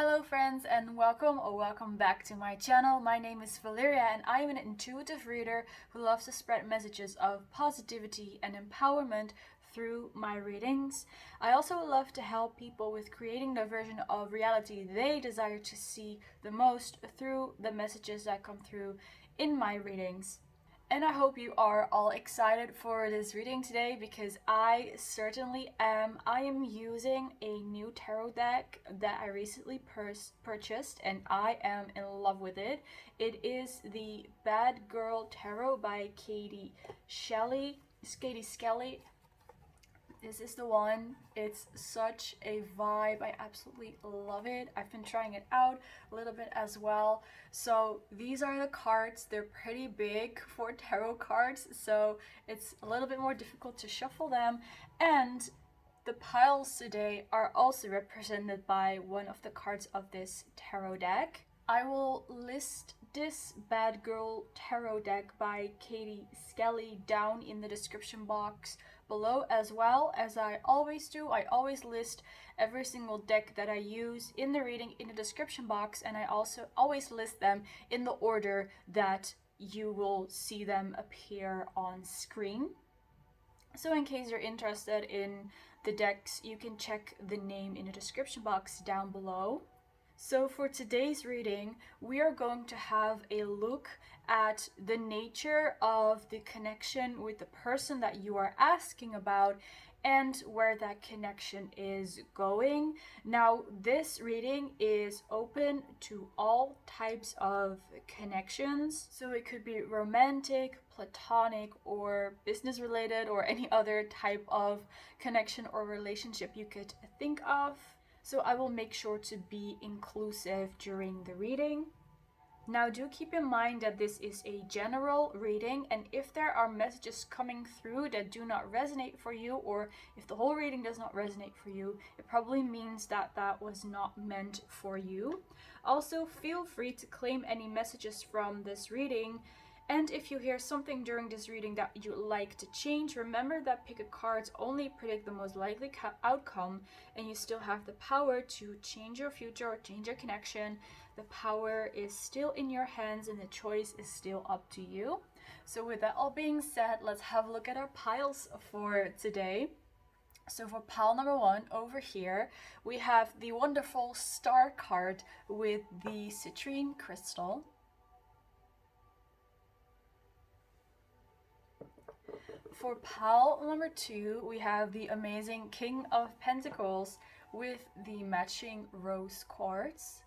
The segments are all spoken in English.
Hello friends and welcome or welcome back to my channel. My name is Valeria and I am an intuitive reader who loves to spread messages of positivity and empowerment through my readings. I also love to help people with creating the version of reality they desire to see the most through the messages that come through in my readings. And I hope you are all excited for this reading today because I certainly am. I am using a new tarot deck that I recently purchased and I am in love with it. It is the Bad Girl Tarot by Katie Skelly. This is the one. It's such a vibe. I absolutely love it. I've been trying it out a little bit as well. So these are the cards. They're pretty big for tarot cards, so it's a little bit more difficult to shuffle them. And the piles today are also represented by one of the cards of this tarot deck. I will list this Bad Girl Tarot deck by Katie Skelly down in the description box below, as well as I always do. I always list every single deck that I use in the reading in the description box, and I also always list them in the order that you will see them appear on screen. So in case you're interested in the decks, you can check the name in the description box down below. So for today's reading, we are going to have a look at the nature of the connection with the person that you are asking about and where that connection is going. Now, this reading is open to all types of connections. So it could be romantic, platonic, or business related, or any other type of connection or relationship you could think of. So I will make sure to be inclusive during the reading. Now do keep in mind that this is a general reading, and if there are messages coming through that do not resonate for you, or if the whole reading does not resonate for you, it probably means that that was not meant for you. Also, feel free to claim any messages from this reading. And if you hear something during this reading that you'd like to change, remember that pick a cards only predict the most likely outcome, and you still have the power to change your future or change your connection. The power is still in your hands and the choice is still up to you. So with that all being said, let's have a look at our piles for today. So for pile number 1 over here, we have the wonderful star card with the citrine crystal. For pile number 2, we have the amazing King of Pentacles with the matching rose quartz.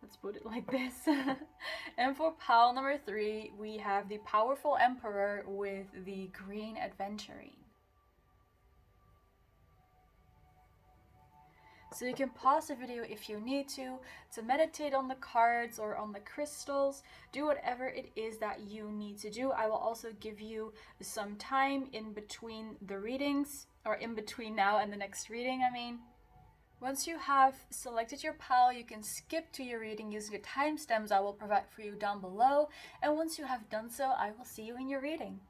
Let's put it like this. And for pile number 3, we have the powerful Emperor with the green Adventurine. So you can pause the video if you need to meditate on the cards or on the crystals. Do whatever it is that you need to do. I will also give you some time in between the readings, or in between now and the next reading, I mean. Once you have selected your pile, you can skip to your reading using the timestamps I will provide for you down below. And once you have done so, I will see you in your reading.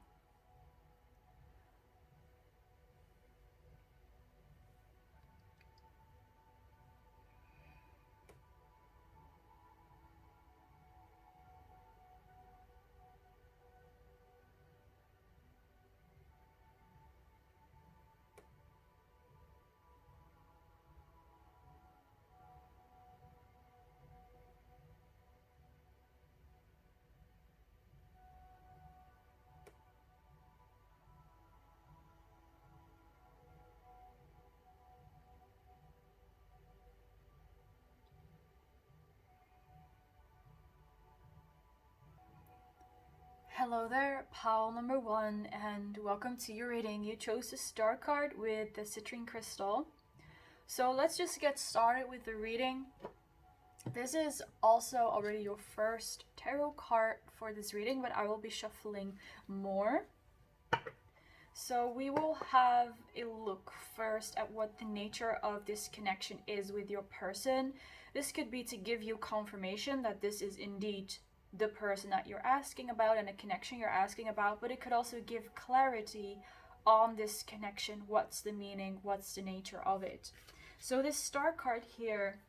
Hello there, pile number 1, and welcome to your reading. You chose the star card with the citrine crystal. So let's just get started with the reading. This is also already your first tarot card for this reading, but I will be shuffling more. So we will have a look first at what the nature of this connection is with your person. This could be to give you confirmation that this is indeed the person that you're asking about and a connection you're asking about, but it could also give clarity on this connection. What's the meaning? What's the nature of it? So this star card here,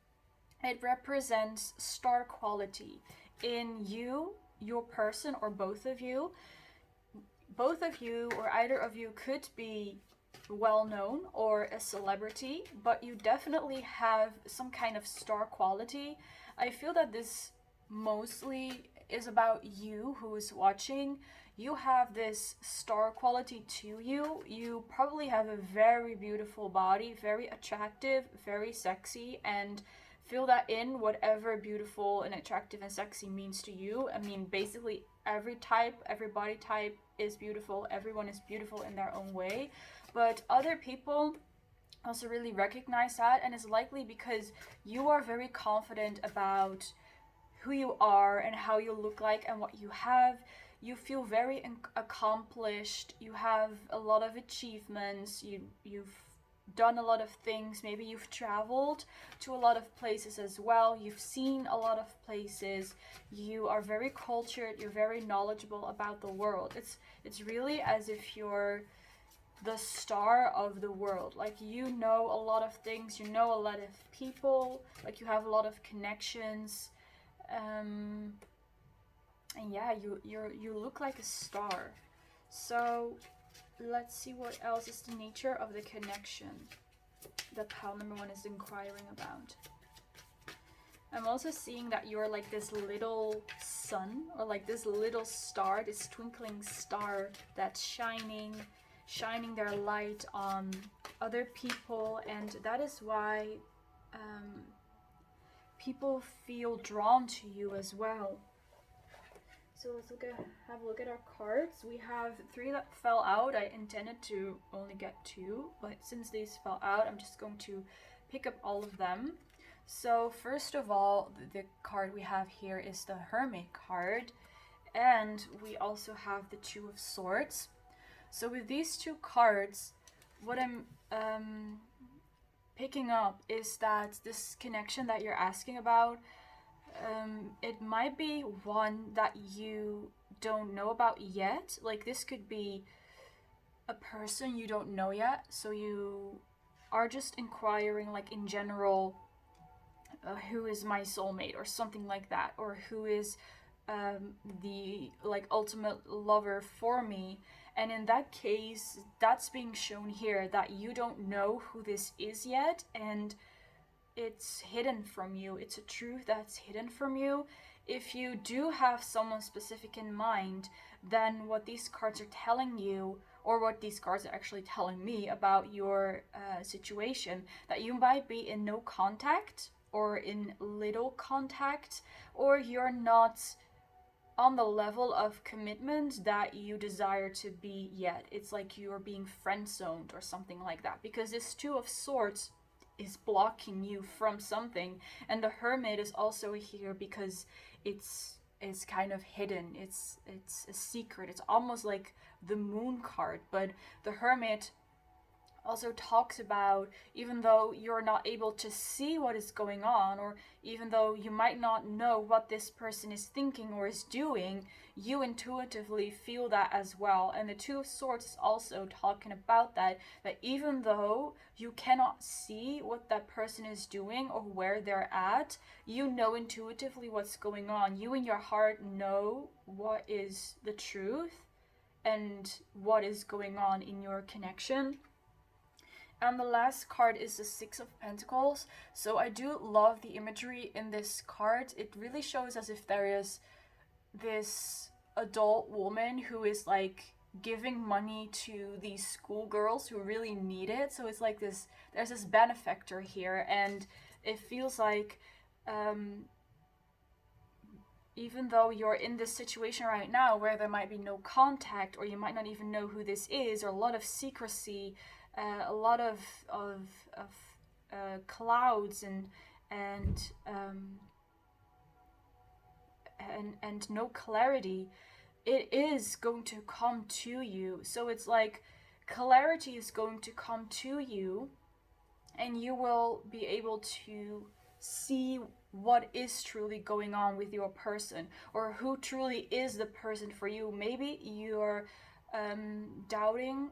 it represents star quality in you, your person, or both of you. Both of you or either of you could be well known or a celebrity, but you definitely have some kind of star quality. I feel that this mostly is about you who is watching. You have this star quality to you. You probably have a very beautiful body, very attractive, very sexy, and fill that in whatever beautiful and attractive and sexy means to you. I mean, basically every body type is beautiful. Everyone is beautiful in their own way. But other people also really recognize that, and it's likely because you are very confident about who you are and how you look like and what you have. You feel very accomplished. You have a lot of achievements. You've done a lot of things. Maybe you've traveled to a lot of places as well. You've seen a lot of places. You are very cultured. You're very knowledgeable about the world. It's really as if you're the star of the world. Like, you know a lot of things. You know a lot of people. Like, you have a lot of connections. And yeah, you look like a star. So let's see what else is the nature of the connection that pile number 1 is inquiring about. I'm also seeing that you're like this little sun, or like this little star, this twinkling star that's shining their light on other people, and that is why people feel drawn to you as well. So let's have a look at our cards. We have 3 that fell out. I intended to only get 2, but since these fell out, I'm just going to pick up all of them. So first of all, the card we have here is the Hermit card, and we also have the 2 of Swords. So with these 2 cards, what I'm picking up is that this connection that you're asking about, it might be one that you don't know about yet. Like, this could be a person you don't know yet, so you are just inquiring, like, in general, who is my soulmate or something like that, or who is the like ultimate lover for me. And in that case, that's being shown here, that you don't know who this is yet, and it's hidden from you. It's a truth that's hidden from you. If you do have someone specific in mind, then what these cards are telling you, or what these cards are actually telling me about your situation, that you might be in no contact or in little contact, or you're not on the level of commitment that you desire to be yet. It's like you're being friend-zoned or something like that, because this 2 of Swords is blocking you from something, and the Hermit is also here because it's kind of hidden. It's a secret. It's almost like the Moon card, but the Hermit also talks about, even though you're not able to see what is going on, or even though you might not know what this person is thinking or is doing, you intuitively feel that as well. And the 2 of Swords is also talking about that even though you cannot see what that person is doing or where they're at, you know intuitively what's going on. You in your heart know what is the truth and what is going on in your connection. And the last card is the 6 of Pentacles. So I do love the imagery in this card. It really shows as if there is this adult woman who is like giving money to these schoolgirls who really need it. So it's like this, there's this benefactor here, and it feels like even though you're in this situation right now where there might be no contact, or you might not even know who this is, or a lot of secrecy, a lot of clouds and no clarity, it is going to come to you. So it's like clarity is going to come to you, and you will be able to see what is truly going on with your person, or who truly is the person for you. Maybe you're doubting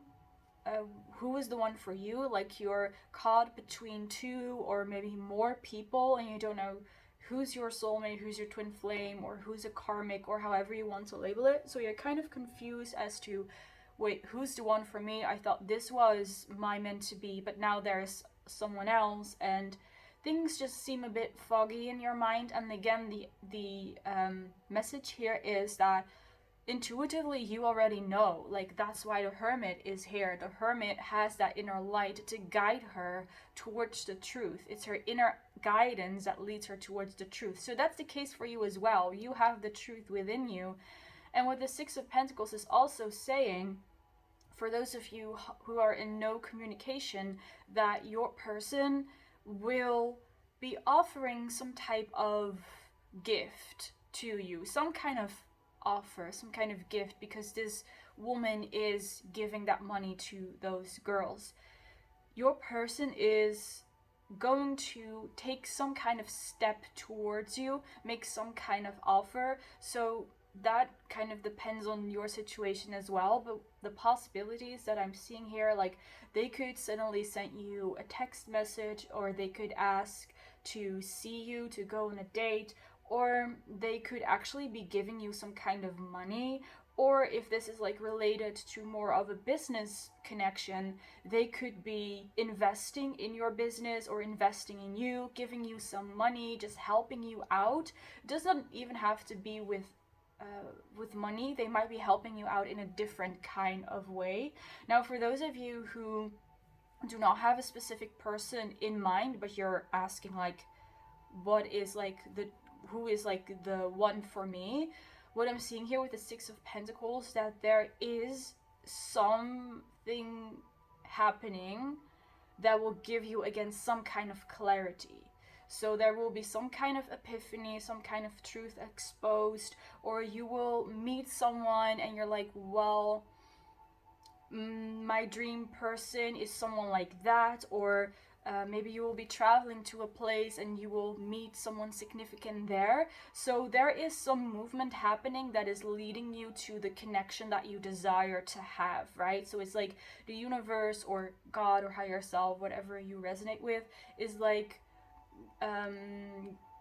who is the one for you. Like you're caught between two or maybe more people and you don't know who's your soulmate, who's your twin flame, or who's a karmic, or however you want to label it. So you're kind of confused as to, wait, who's the one for me? I thought this was my meant to be, but now there's someone else, and things just seem a bit foggy in your mind. And again, the message here is that intuitively you already know. Like, that's why the hermit is here. The hermit has that inner light to guide her towards the truth. It's her inner guidance that leads her towards the truth. So that's the case for you as well. You have the truth within you. And what the Six of Pentacles is also saying, for those of you who are in no communication, that your person will be offering some type of gift to you, some kind of offer, some kind of gift, because this woman is giving that money to those girls. Your person is going to take some kind of step towards you, make some kind of offer. So that kind of depends on your situation as well, but the possibilities that I'm seeing here, like they could suddenly send you a text message, or they could ask to see you, to go on a date, or they could actually be giving you some kind of money. Or if this is like related to more of a business connection, they could be investing in your business or investing in you, giving you some money, just helping you out. It doesn't even have to be with money. They might be helping you out in a different kind of way. Now, for those of you who do not have a specific person in mind, but you're asking like, what is like who is like the one for me? What I'm seeing here with the Six of Pentacles, that there is something happening that will give you, again, some kind of clarity. So there will be some kind of epiphany, some kind of truth exposed, or you will meet someone and you're like, well, my dream person is someone like that. Or maybe you will be traveling to a place and you will meet someone significant there. So there is some movement happening that is leading you to the connection that you desire to have, right? So it's like the universe or God or higher self, whatever you resonate with, is like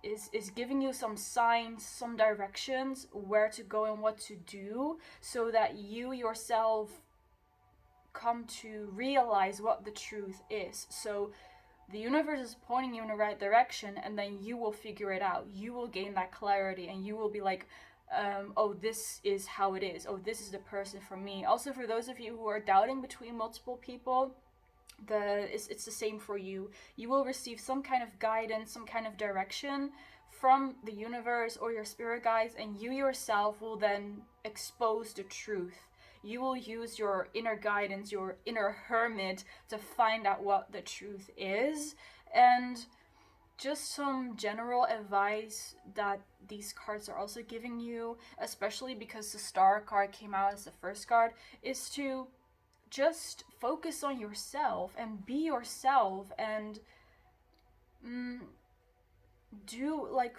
is giving you some signs, some directions where to go and what to do, so that you yourself come to realize what the truth is. So the universe is pointing you in the right direction, and then you will figure it out. You will gain that clarity, and you will be like, oh, this is how it is. Oh, this is the person for me. Also, for those of you who are doubting between multiple people, it's the same for you. You will receive some kind of guidance, some kind of direction from the universe or your spirit guides, and you yourself will then expose the truth. You will use your inner guidance, your inner hermit, to find out what the truth is. And just some general advice that these cards are also giving you, especially because the Star card came out as the first card, is to just focus on yourself and be yourself, and do like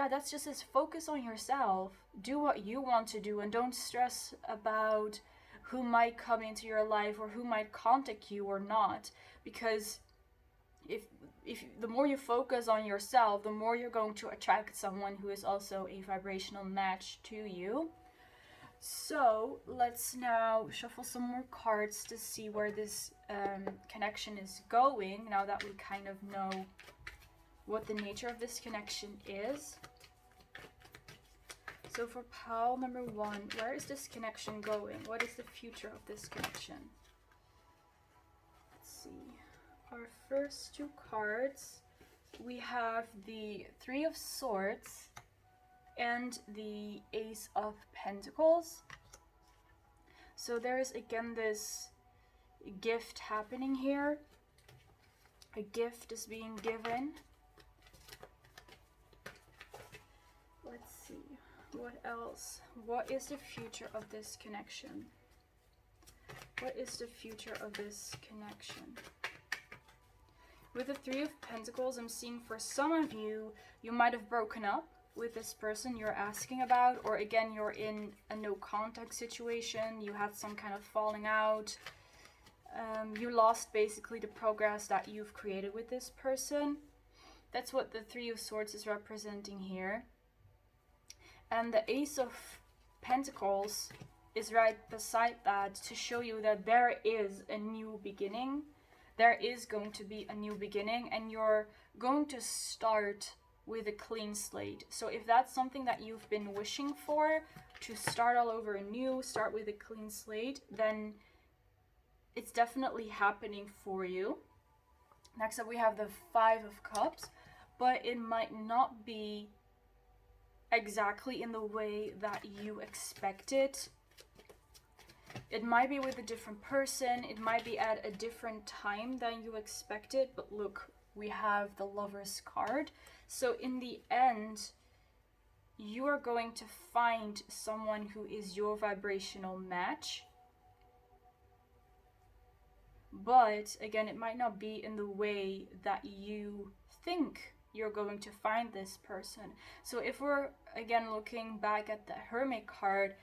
that's just this, focus on yourself, do what you want to do, and don't stress about who might come into your life or who might contact you or not, because if the more you focus on yourself, the more you're going to attract someone who is also a vibrational match to you. So let's now shuffle some more cards to see where this connection is going, now that we kind of know what the nature of this connection is. So for pile number 1, where is this connection going? What is the future of this connection? Let's see. Our first 2 cards, we have the 3 of Swords and the Ace of Pentacles. So there is again this gift happening here. A gift is being given. Let's see. What else? What is the future of this connection? What is the future of this connection? With the 3 of Pentacles, I'm seeing for some of you, you might have broken up with this person you're asking about, or again, you're in a no contact situation, you had some kind of falling out. you lost basically the progress that you've created with this person. That's what the Three of Swords is representing here. And the Ace of Pentacles is right beside that to show you that there is a new beginning. There is going to be a new beginning, and you're going to start with a clean slate. So if that's something that you've been wishing for, to start all over anew, start with a clean slate, then it's definitely happening for you. Next up we have the Five of Cups, but it might not be exactly in the way that you expect it. It might be with a different person, it might be at a different time than you expected, but look, we have the Lover's card. So in the end, you are going to find someone who is your vibrational match. But again, it might not be in the way that you think you're going to find this person. So if we're again looking back at the Hermit card,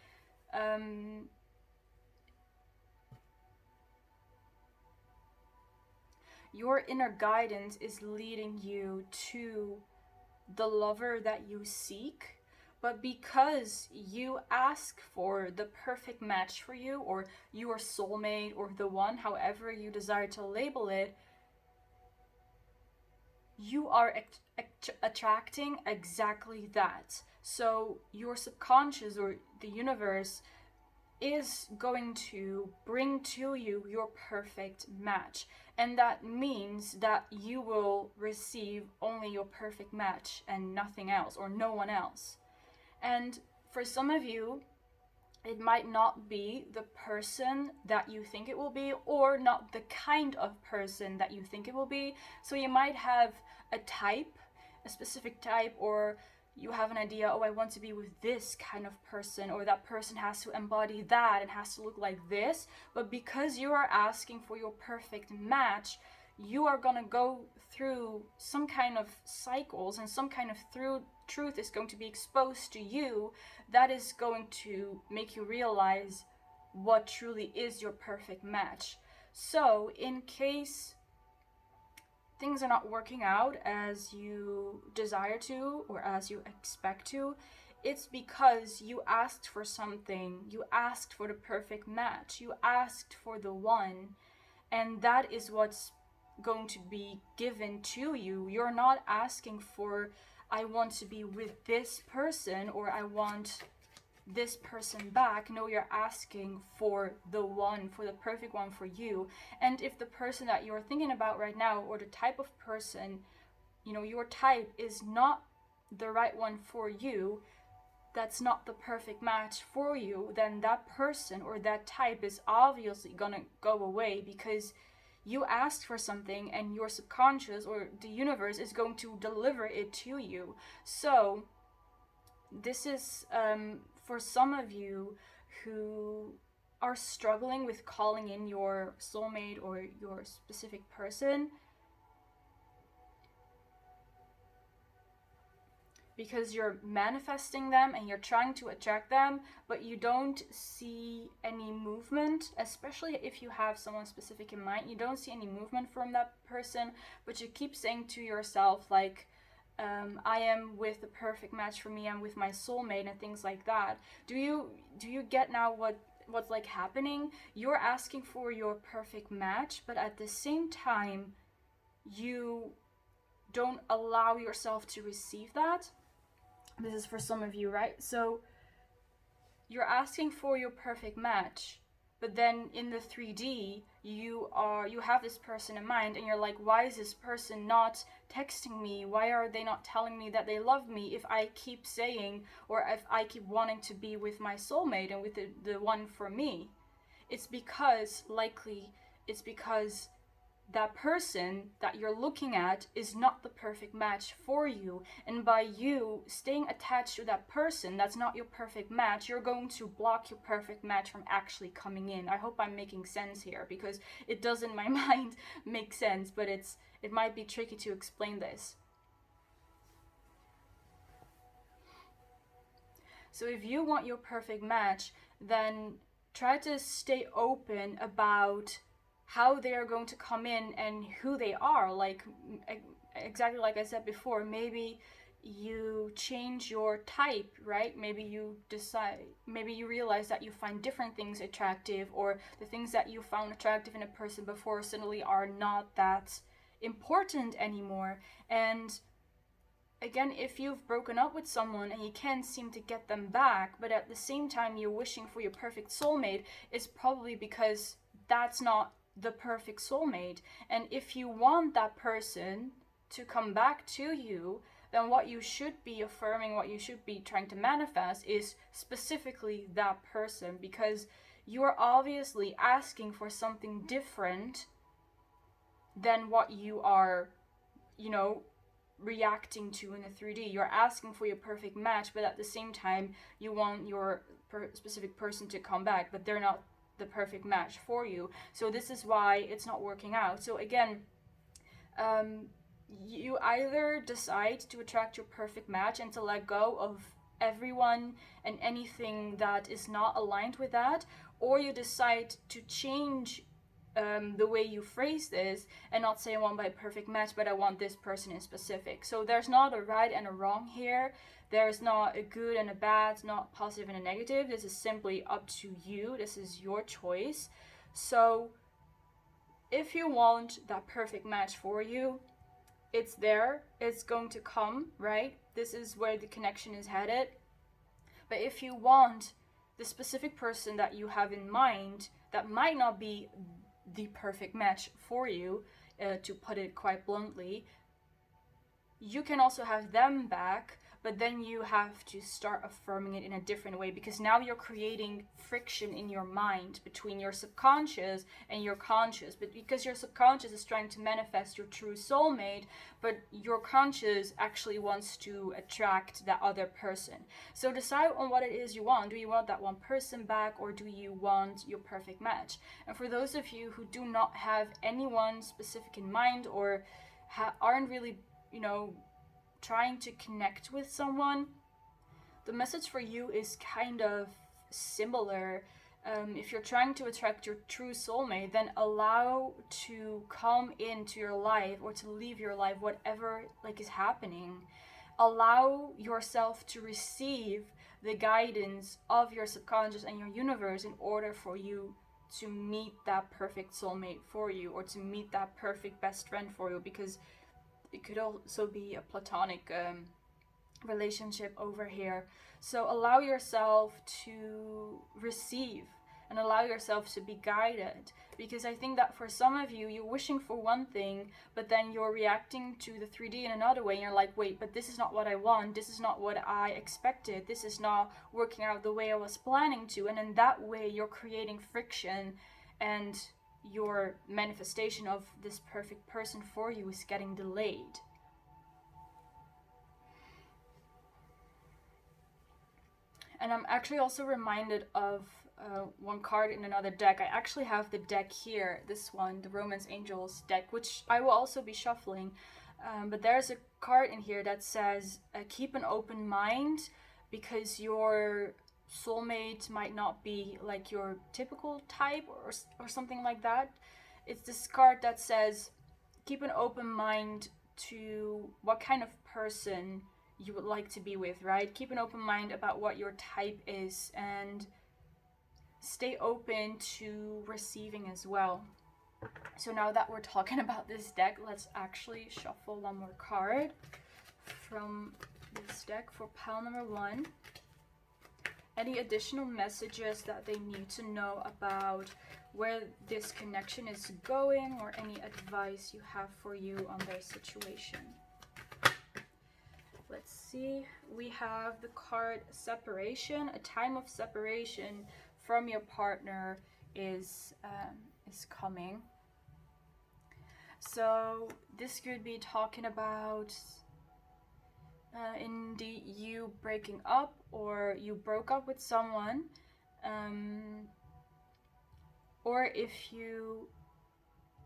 your inner guidance is leading you to the lover that you seek, but because you ask for the perfect match for you, or your soulmate, or the one, however you desire to label it, you are attracting exactly that. So your subconscious or the universe is going to bring to you your perfect match. And that means that you will receive only your perfect match and nothing else, or no one else. And for some of you, it might not be the person that you think it will be, or not the kind of person that you think it will be. So you might have a type, a specific type, or you have an idea, oh, I want to be with this kind of person, or that person has to embody that and has to look like this. But because you are asking for your perfect match, you are going to go through some kind of cycles, and some kind of truth is going to be exposed to you that is going to make you realize what truly is your perfect match. So in case things are not working out as you desire to, or as you expect to, it's because you asked for something. You asked for the perfect match. You asked for the one, and that is what's going to be given to you. You're not asking for, I want to be with this person, or I want this person back. No, you're asking for the one, for the perfect one for you. And if the person that you're thinking about right now, or the type of person, you know, your type is not the right one for you, that's not the perfect match for you, then that person or that type is obviously gonna go away, because you asked for something and your subconscious or the universe is going to deliver it to you. So this is for some of you who are struggling with calling in your soulmate or your specific person, because you're manifesting them and you're trying to attract them, but you don't see any movement, especially if you have someone specific in mind. You don't see any movement from that person, but you keep saying to yourself, like, I am with the perfect match for me, I'm with my soulmate, and things like that. Do you get now what's like happening? You're asking for your perfect match, but at the same time, you don't allow yourself to receive that. This is for some of you, right? So you're asking for your perfect match, but then in the 3D, you have this person in mind, and you're like, why is this person not texting me? Why are they not telling me that they love me if I keep saying, or if I keep wanting to be with my soulmate and with the one for me? It's because that person that you're looking at is not the perfect match for you. And by you staying attached to that person that's not your perfect match, you're going to block your perfect match from actually coming in. I hope I'm making sense here, because it does in my mind make sense, but it might be tricky to explain this. So if you want your perfect match, then try to stay open about how they are going to come in and who they are. Like, exactly like I said before, maybe you change your type, right? Maybe you realize that you find different things attractive, or the things that you found attractive in a person before suddenly are not that important anymore. And again, if you've broken up with someone and you can't seem to get them back, but at the same time you're wishing for your perfect soulmate, it's probably because that's not the perfect soulmate. And if you want that person to come back to you, then what you should be affirming, what you should be trying to manifest, is specifically that person, because you are obviously asking for something different than what you are, reacting to in the 3D. You're asking for your perfect match, but at the same time you want your specific person to come back, but they're not the perfect match for you. So this is why it's not working out. So again, you either decide to attract your perfect match and to let go of everyone and anything that is not aligned with that, or you decide to change the way you phrase this and not say I want my perfect match, but I want this person in specific. So there's not a right and a wrong here. There's not a good and a bad, not positive and a negative. This is simply up to you. This is your choice. So if you want that perfect match for you, it's there, it's going to come, right? This is where the connection is headed. But if you want the specific person that you have in mind that might not be the perfect match for you, to put it quite bluntly, you can also have them back, but then you have to start affirming it in a different way, because now you're creating friction in your mind between your subconscious and your conscious. But because your subconscious is trying to manifest your true soulmate, but your conscious actually wants to attract that other person. So decide on what it is you want. Do you want that one person back, or do you want your perfect match? And for those of you who do not have anyone specific in mind, or aren't really, trying to connect with someone, the message for you is kind of similar. If you're trying to attract your true soulmate, then allow to come into your life or to leave your life, whatever is happening. Allow yourself to receive the guidance of your subconscious and your universe in order for you to meet that perfect soulmate for you, or to meet that perfect best friend for you, because it could also be a platonic relationship over here. So allow yourself to receive and allow yourself to be guided, because I think that for some of you, you're wishing for one thing, but then you're reacting to the 3D in another way, and you're like, wait, but this is not what I want, this is not what I expected, this is not working out the way I was planning to. And in that way you're creating friction, and your manifestation of this perfect person for you is getting delayed. And I'm actually also reminded of one card in another deck. I actually have the deck here, this one, the Romance Angels deck, which I will also be shuffling. But there's a card in here that says, keep an open mind, because your soulmate might not be like your typical type, or something like that. It's this card that says, keep an open mind to what kind of person you would like to be with, right? Keep an open mind about what your type is, and stay open to receiving as well. So now that we're talking about this deck, let's actually shuffle one more card from this deck for pile number 1. Any additional messages that they need to know about where this connection is going, or any advice you have for you on their situation. Let's see. We have the card separation. A time of separation from your partner is coming. So this could be talking about indeed you breaking up, or you broke up with someone, or if you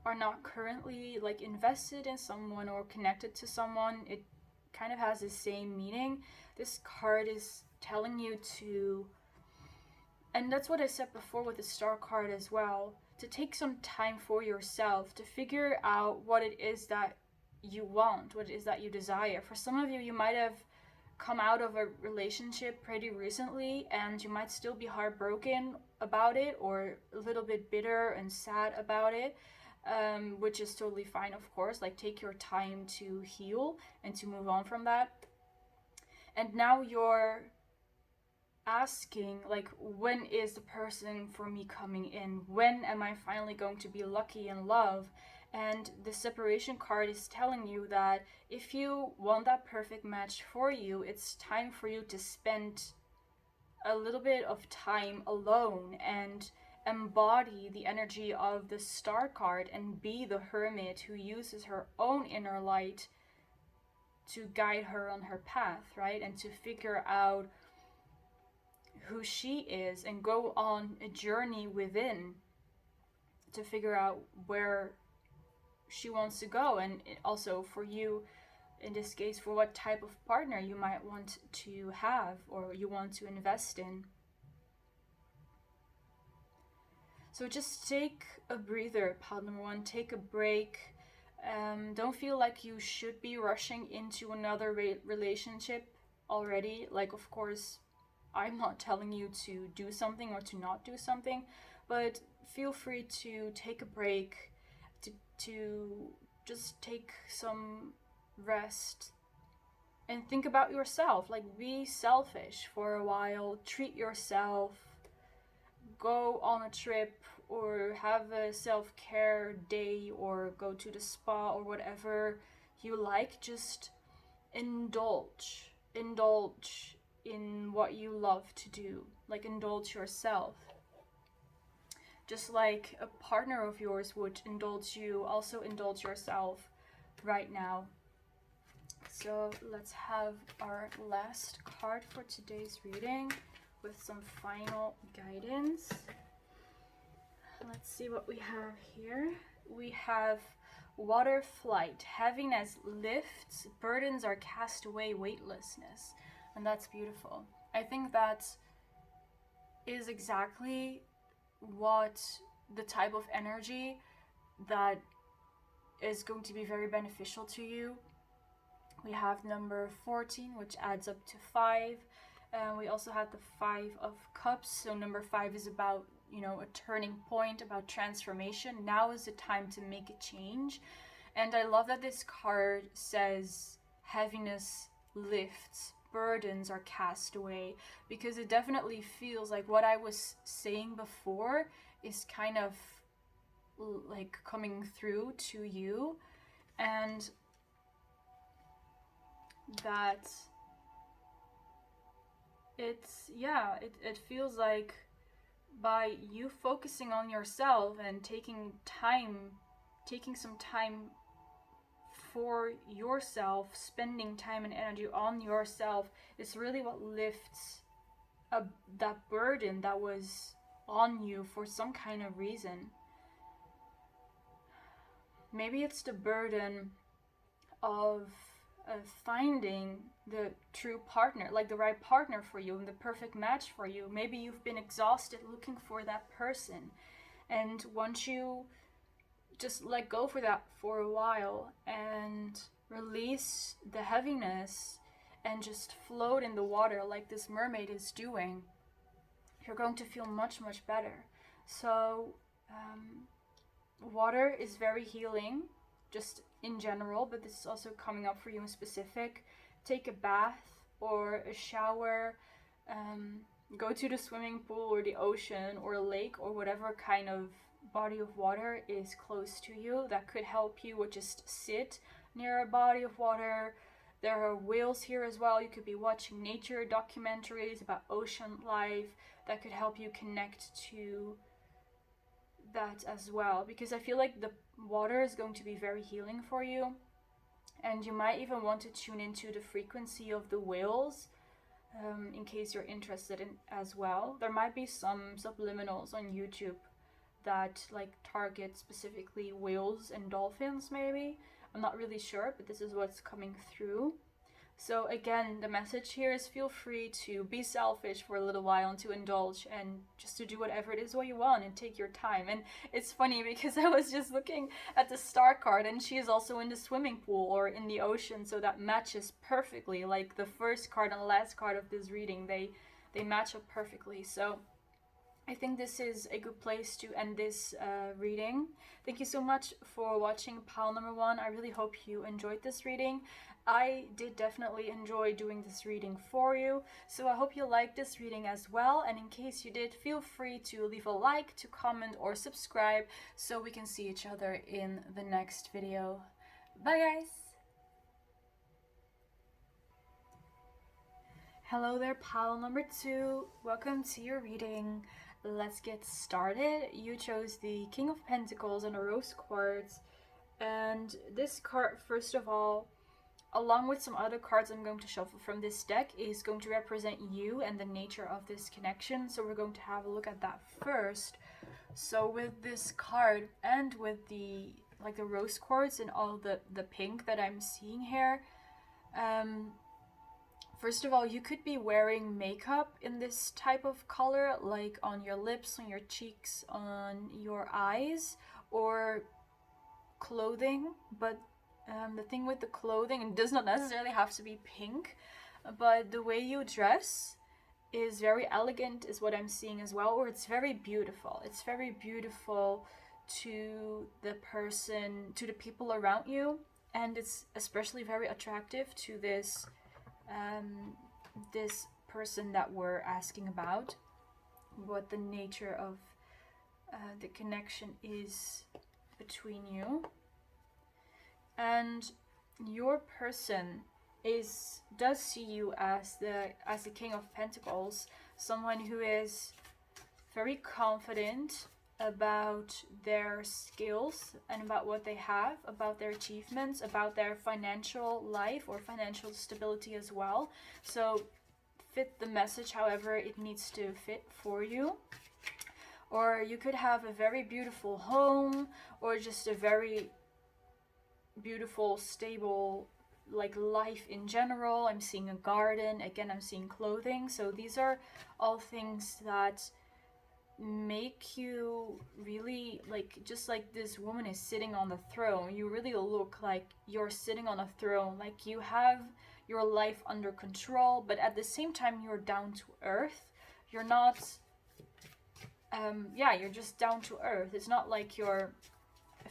are not currently invested in someone or connected to someone, it kind of has the same meaning. This card is telling you to And that's what I said before with the star card as well, to take some time for yourself to figure out what it is that you want, what it is that you desire. For some of you, you might have come out of a relationship pretty recently and you might still be heartbroken about it or a little bit bitter and sad about it, which is totally fine, of course. Like, take your time to heal and to move on from that. And now you're asking, like, when is the person for me coming in? When am I finally going to be lucky in love? And the separation card is telling you that if you want that perfect match for you, it's time for you to spend a little bit of time alone and embody the energy of the star card and be the hermit who uses her own inner light to guide her on her path, right? And to figure out who she is and go on a journey within to figure out where she wants to go. And also for you, in this case, for what type of partner you might want to have or you want to invest in. So just take a breather, pile number one, take a break. Don't feel like you should be rushing into another relationship already. Like, of course, I'm not telling you to do something or to not do something, but feel free to take a break, to just take some rest and think about yourself. Like, be selfish for a while, treat yourself, go on a trip or have a self-care day or go to the spa or whatever you like. Just indulge in what you love to do. Like, indulge yourself. Just like a partner of yours would indulge you, also indulge yourself right now. So let's have our last card for today's reading with some final guidance. Let's see what we have here. We have water flight, heaviness lifts, burdens are cast away, weightlessness. And that's beautiful. I think that is exactly what the type of energy that is going to be very beneficial to you. We have number 14, which adds up to 5. And we also have the 5 of Cups. So number 5 is about, a turning point, about transformation. Now is the time to make a change. And I love that this card says heaviness lifts, burdens are cast away, because it definitely feels like what I was saying before is kind of like coming through to you, and that it feels like by you focusing on yourself and taking some time for yourself, spending time and energy on yourself, is really what lifts that burden that was on you for some kind of reason. Maybe it's the burden of finding the true partner, like the right partner for you and the perfect match for you. Maybe you've been exhausted looking for that person, and once you just let go for that for a while and release the heaviness and just float in the water like this mermaid is doing, you're going to feel much, much better. So water is very healing, just in general, but this is also coming up for you in specific. Take a bath or a shower, go to the swimming pool or the ocean or a lake or whatever kind of body of water is close to you that could help you, or just sit near a body of water. There are whales here as well. You could be watching nature documentaries about ocean life that could help you connect to that as well, because I feel like the water is going to be very healing for you, and you might even want to tune into the frequency of the whales, in case you're interested in as well. There might be some subliminals on YouTube that like target specifically whales and dolphins, maybe. I'm not really sure, but this is what's coming through. So again, the message here is feel free to be selfish for a little while and to indulge and just to do whatever it is what you want and take your time. And it's funny because I was just looking at the star card and she is also in the swimming pool or in the ocean, so that matches perfectly. Like the first card and the last card of this reading, they match up perfectly. So I think this is a good place to end this reading. Thank you so much for watching pile number 1. I really hope you enjoyed this reading. I did definitely enjoy doing this reading for you, so I hope you liked this reading as well. And in case you did, feel free to leave a like, to comment, or subscribe so we can see each other in the next video. Bye guys! Hello there, pile number 2. Welcome to your reading. Let's get started. You chose the King of Pentacles and a Rose Quartz. And this card, first of all, along with some other cards I'm going to shuffle from this deck, is going to represent you and the nature of this connection. So we're going to have a look at that first. So with this card and with the Rose Quartz and all the pink that I'm seeing here, first of all, you could be wearing makeup in this type of color, like on your lips, on your cheeks, on your eyes, or clothing. But the thing with the clothing, it does not necessarily have to be pink, but the way you dress is very elegant is what I'm seeing as well, or it's very beautiful. It's very beautiful to the person, to the people around you, and it's especially very attractive to this this person that we're asking about, what the nature of the connection is between you. And your person does see you as the King of Pentacles, someone who is very confident about their skills and about what they have, about their achievements, about their financial life or financial stability as well. So fit the message however it needs to fit for you. Or you could have a very beautiful home, or just a very beautiful, stable life in general. I'm seeing a garden, again I'm seeing clothing. So these are all things that make you really just like this woman is sitting on the throne. You really look like you're sitting on a throne, like you have your life under control, but at the same time you're down to earth. You're not you're just down to earth. It's not like you're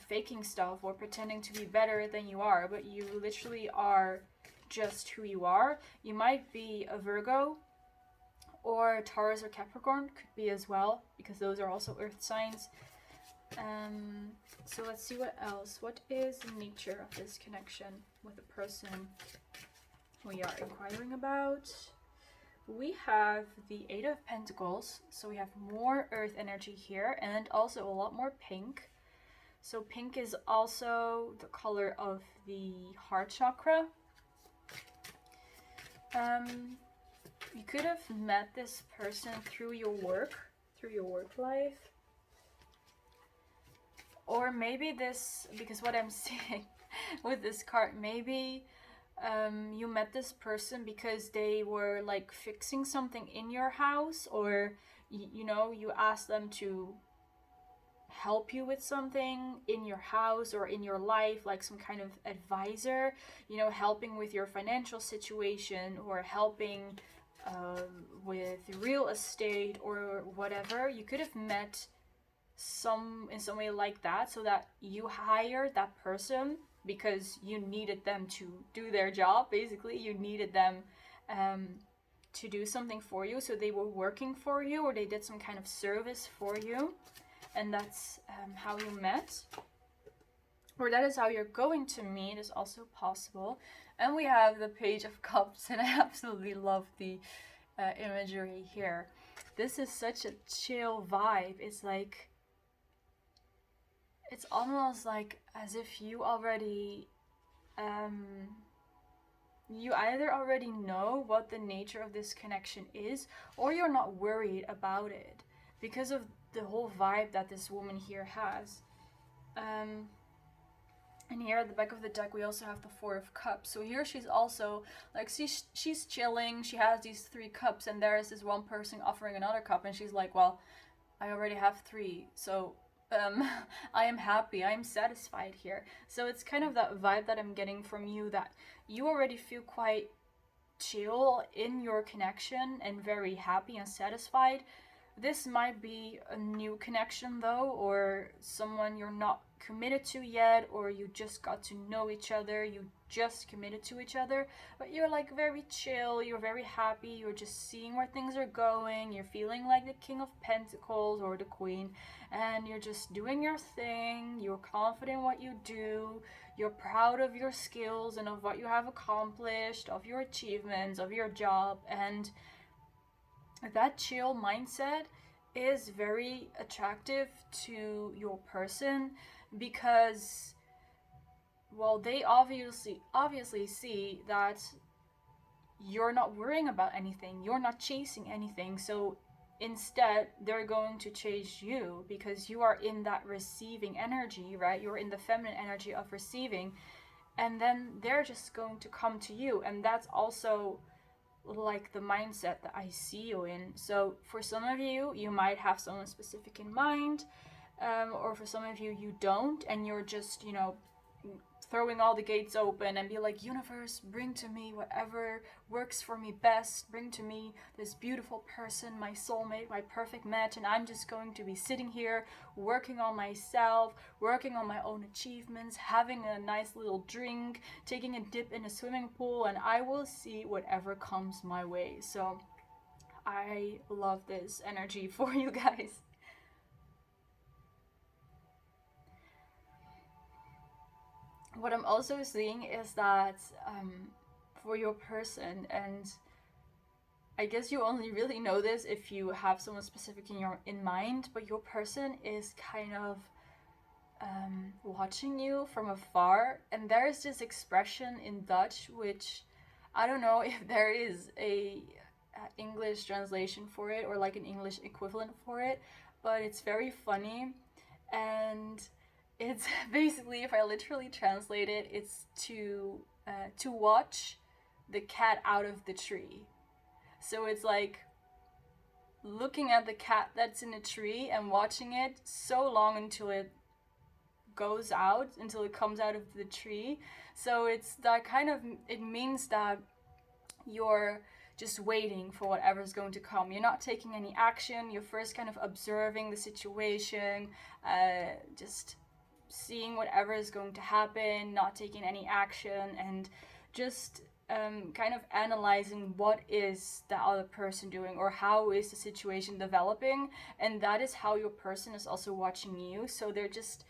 faking stuff or pretending to be better than you are, but you literally are just who you are. You might be a Virgo, or Taurus or Capricorn, could be as well, because those are also earth signs. So let's see what else. What is the nature of this connection with the person we are inquiring about? We have the Eight of Pentacles, so we have more earth energy here, and also a lot more pink. So pink is also the color of the heart chakra. You could have met this person through your work life. Or maybe this, because what I'm seeing with this card, maybe you met this person because they were fixing something in your house, or you asked them to help you with something in your house or in your life, like some kind of advisor, helping with your financial situation, or helping with real estate or whatever. You could have met in some way like that, so that you hired that person because you needed them to do their job. Basically, you needed them to do something for you, so they were working for you, or they did some kind of service for you, and that's how you met, or that is how you're going to meet, is also possible. And we have the Page of Cups, and I absolutely love the imagery here. This is such a chill vibe. It's like, it's almost like as if you already you either already know what the nature of this connection is, or you're not worried about it because of the whole vibe that this woman here has. And here at the back of the deck, we also have the Four of Cups. So here she's also, like, she's chilling. She has these 3 cups, and there is this one person offering another cup, and she's like, well, I already have 3, so I am happy, I am satisfied here. So it's kind of that vibe that I'm getting from you, that you already feel quite chill in your connection and very happy and satisfied. This might be a new connection though, or someone you're not committed to yet, or you just got to know each other, you just committed to each other, but you're like very chill, you're very happy, you're just seeing where things are going, you're feeling like the King of Pentacles or the Queen, and you're just doing your thing, you're confident in what you do, you're proud of your skills and of what you have accomplished, of your achievements, of your job, and that chill mindset is very attractive to your person, because, well, they obviously see that you're not worrying about anything, you're not chasing anything, so instead they're going to chase you because you are in that receiving energy, right? You're in the feminine energy of receiving, and then they're just going to come to you, and that's also like the mindset that I see you in. So for some of you, you might have someone specific in mind, or for some of you, you don't, and you're just, you know, throwing all the gates open and be like, universe, bring to me whatever works for me best, bring to me this beautiful person, my soulmate, my perfect match, and I'm just going to be sitting here working on myself, working on my own achievements, having a nice little drink, taking a dip in a swimming pool, and I will see whatever comes my way. So I love this energy for you guys. What I'm also seeing is that for your person, and I guess you only really know this if you have someone specific in mind, but your person is kind of watching you from afar, and there is this expression in Dutch, which I don't know if there is a English translation for it or like an English equivalent for it, but it's very funny, and it's basically, if I literally translate it, it's to watch the cat out of the tree. So it's like looking at the cat that's in a tree and watching it so long until it goes out, until it comes out of the tree. So it's that kind of, it means that you're just waiting for whatever's going to come. You're not taking any action. You're first kind of observing the situation, just seeing whatever is going to happen, not taking any action, and just kind of analyzing what is the other person doing, or how is the situation developing. And that is how your person is also watching you. So they're just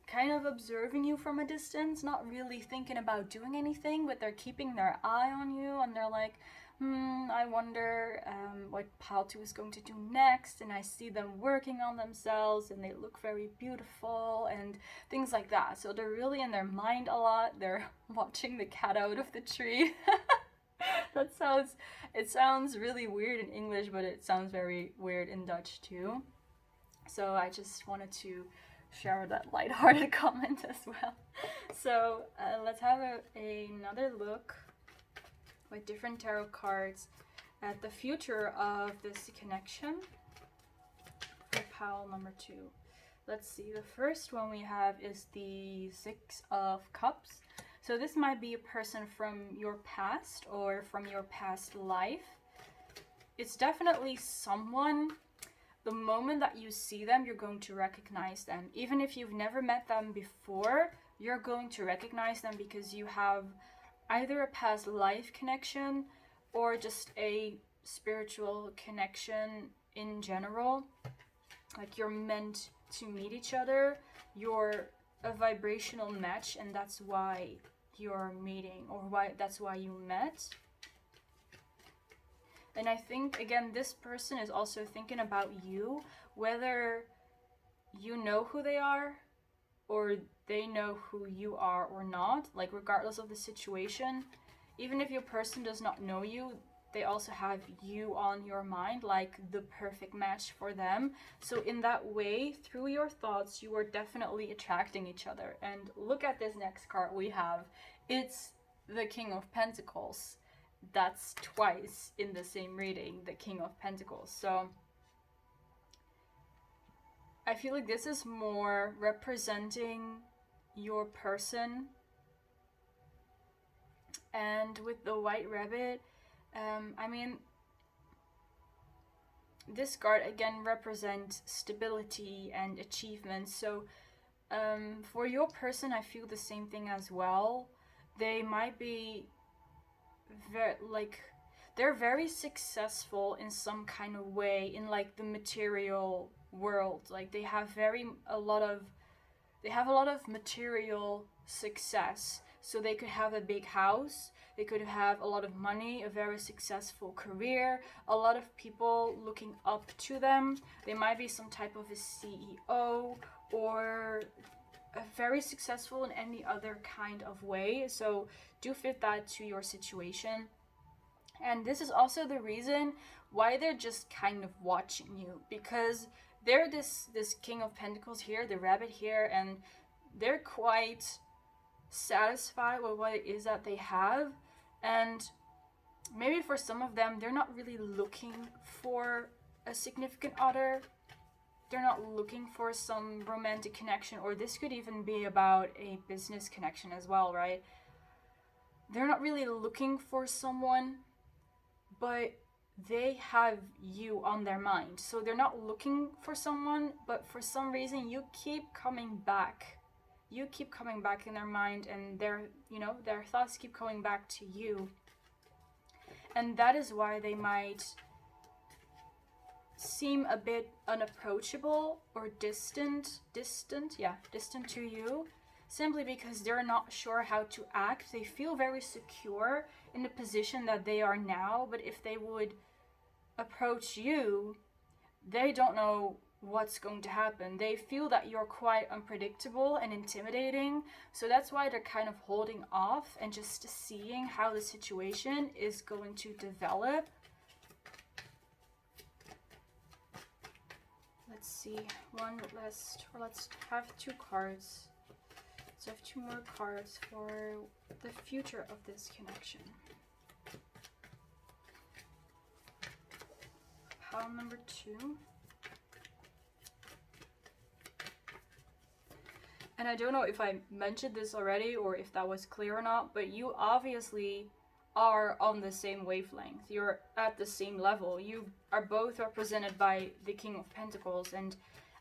kind of observing you from a distance, not really thinking about doing anything, but they're keeping their eye on you, and they're like, I wonder what Paltu is going to do next, and I see them working on themselves, and they look very beautiful, and things like that. So they're really in their mind a lot. They're watching the cat out of the tree. It sounds really weird in English, but it sounds very weird in Dutch too. So I just wanted to share that lighthearted comment as well. So let's have another look with different tarot cards at the future of this connection for pile number 2. Let's see, the first one we have is the Six of Cups. So this might be a person from your past or from your past life. It's definitely someone. The moment that you see them, you're going to recognize them. Even if you've never met them before, you're going to recognize them because you have either a past life connection or just a spiritual connection in general. Like, you're meant to meet each other. You're a vibrational match, and that's why you're meeting, or that's why you met. And I think, again, this person is also thinking about you, whether you know who they are or they know who you are or not, like regardless of the situation. Even if your person does not know you, they also have you on your mind, like the perfect match for them. So in that way, through your thoughts, you are definitely attracting each other. And look at this next card we have. It's the King of Pentacles. That's twice in the same reading, the King of Pentacles. So I feel like this is more representing your person. And with the White Rabbit, I mean, this card again represents stability and achievement. So for your person, I feel the same thing as well. They might be very, like, they're very successful in some kind of way in like the material world. Like they have a lot of material success. So they could have a big house, they could have a lot of money, a very successful career, a lot of people looking up to them. They might be some type of a CEO or very successful in any other kind of way. So do fit that to your situation. And this is also the reason why they're just kind of watching you, because they're this King of Pentacles here, the rabbit here, and they're quite satisfied with what it is that they have. And maybe for some of them, they're not really looking for a significant other. They're not looking for some romantic connection, or this could even be about a business connection as well, right? They're not really looking for someone, but they have you on their mind. So they're not looking for someone, but for some reason you keep coming back. You keep coming back in their mind, and their thoughts keep coming back to you. And that is why they might seem a bit unapproachable or distant to you, simply because they're not sure how to act. They feel very secure in the position that they are now, but if they would approach you, they don't know what's going to happen. They feel that you're quite unpredictable and intimidating, so that's why they're kind of holding off and just seeing how the situation is going to develop. Let's see, let's have two cards. Let's have two more cards for the future of this connection. Pile number 2. And I don't know if I mentioned this already or if that was clear or not, but you obviously are on the same wavelength. You're at the same level. You are both represented by the King of Pentacles, and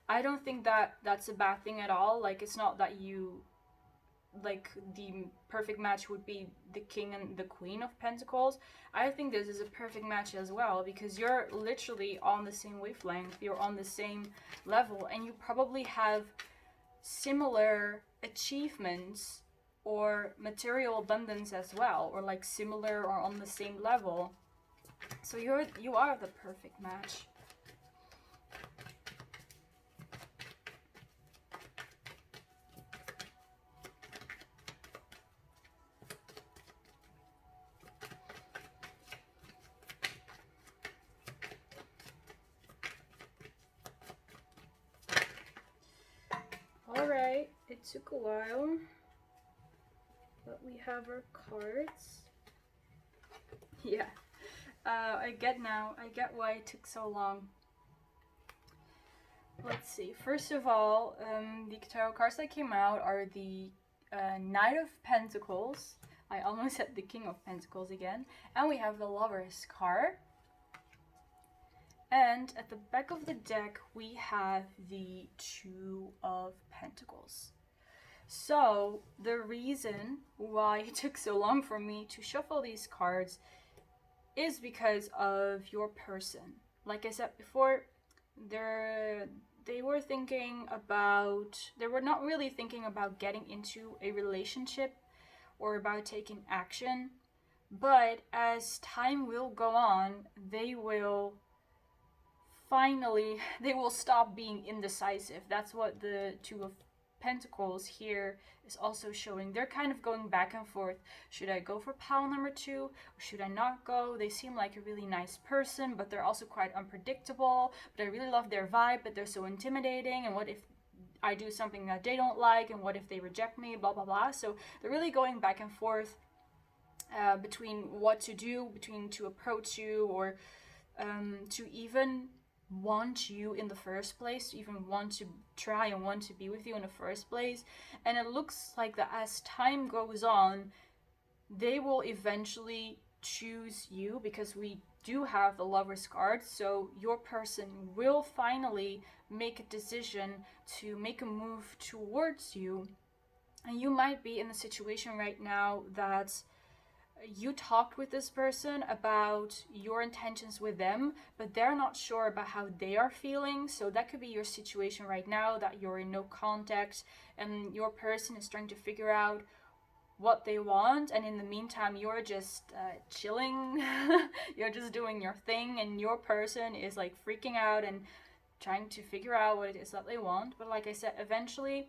I don't think that that's a bad thing at all. Like, it's not that you, like, the perfect match would be the King and the Queen of Pentacles. I think this is a perfect match as well, because you're literally on the same wavelength. You're on the same level, and you probably have similar achievements or material abundance as well, or like similar or on the same level. So you are the perfect match. Alright, it took a while, but we have our cards. Yeah, I get why it took so long. Let's see, first of all, the tarot cards that came out are the Knight of Pentacles. I almost said the King of Pentacles again. And we have the Lover's card. And at the back of the deck, we have the Two of Pentacles. So the reason why it took so long for me to shuffle these cards is because of your person. Like I said before, they were not really thinking about getting into a relationship or about taking action. But as time will go on, they will stop being indecisive. That's what the Two of Pentacles here is also showing they're kind of going back and forth. Should I go for pile number 2 or should I not go? They seem like a really nice person, but they're also quite unpredictable. But I really love their vibe, but they're so intimidating. And what if I do something that they don't like? And what if they reject me? Blah, blah, blah. So they're really going back and forth between what to do, between to approach you or to even want you in the first place, to even want to try and want to be with you in the first place. And it looks like that as time goes on, they will eventually choose you, because we do have the Lover's card. So your person will finally make a decision to make a move towards you. And you might be in a situation right now that you talked with this person about your intentions with them, but they're not sure about how they are feeling. So that could be your situation right now, that you're in no contact and your person is trying to figure out what they want, and in the meantime you're just chilling. You're just doing your thing, and your person is like freaking out and trying to figure out what it is that they want. But like I said, eventually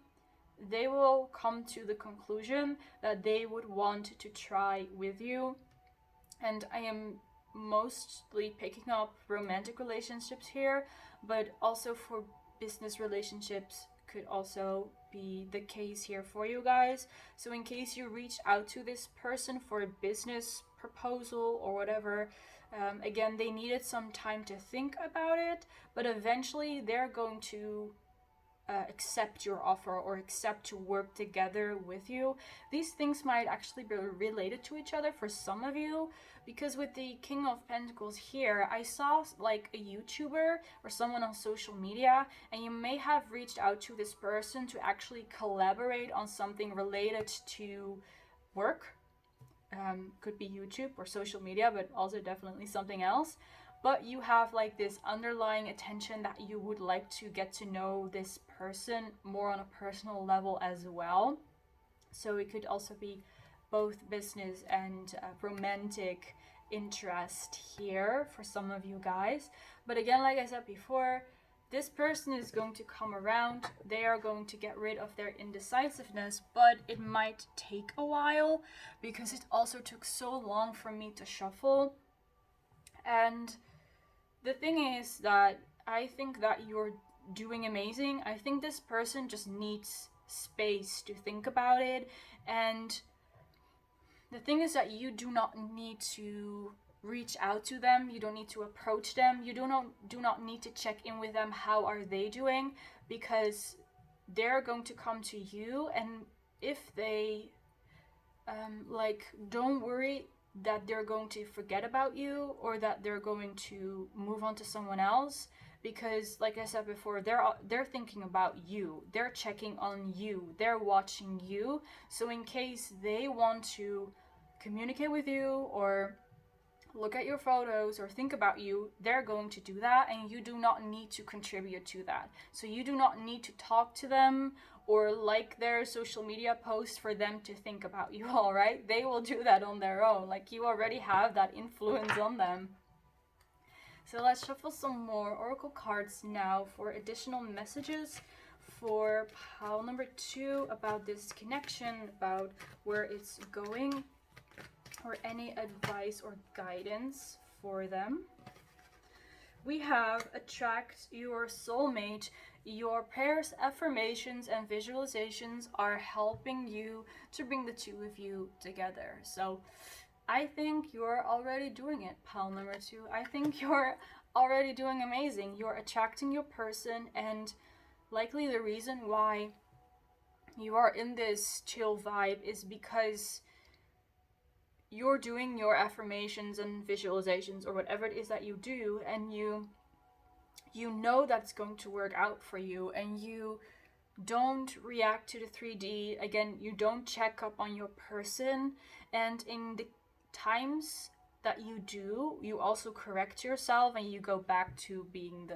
they will come to the conclusion that they would want to try with you. And I am mostly picking up romantic relationships here, but also for business relationships could also be the case here for you guys. So in case you reach out to this person for a business proposal or whatever, again, they needed some time to think about it, but eventually they're going to accept your offer or accept to work together with you. These things might actually be related to each other for some of you, because with the King of Pentacles here, I saw like a YouTuber or someone on social media, and you may have reached out to this person to actually collaborate on something related to work. Could be YouTube or social media, but also definitely something else. But you have like this underlying attention that you would like to get to know this person more on a personal level as well. So it could also be both business and romantic interest here for some of you guys. But again, like I said before, this person is going to come around. They are going to get rid of their indecisiveness, but it might take a while because it also took so long for me to shuffle. And the thing is that I think that you're doing amazing. I think this person just needs space to think about it. And the thing is that you do not need to reach out to them. You don't need to approach them. You do not need to check in with them. How are they doing? Because they're going to come to you. And if they don't worry that they're going to forget about you or that they're going to move on to someone else, because like I said before, they're thinking about you, they're checking on you, they're watching you. So in case they want to communicate with you or look at your photos or think about you, they're going to do that, and you do not need to contribute to that. So you do not need to talk to them or like their social media post for them to think about you, all right? They will do that on their own. Like, you already have that influence on them. So let's shuffle some more oracle cards now for additional messages for pile number 2 about this connection, about where it's going, or any advice or guidance for them. We have attract your soulmate. Your prayers, affirmations, and visualizations are helping you to bring the two of you together. So I think you're already doing it, pile number 2. I think you're already doing amazing. You're attracting your person, and likely the reason why you are in this chill vibe is because you're doing your affirmations and visualizations or whatever it is that you do, and you know that's going to work out for you, and you don't react to the 3D. Again, you don't check up on your person, and in the times that you do, you also correct yourself and you go back to being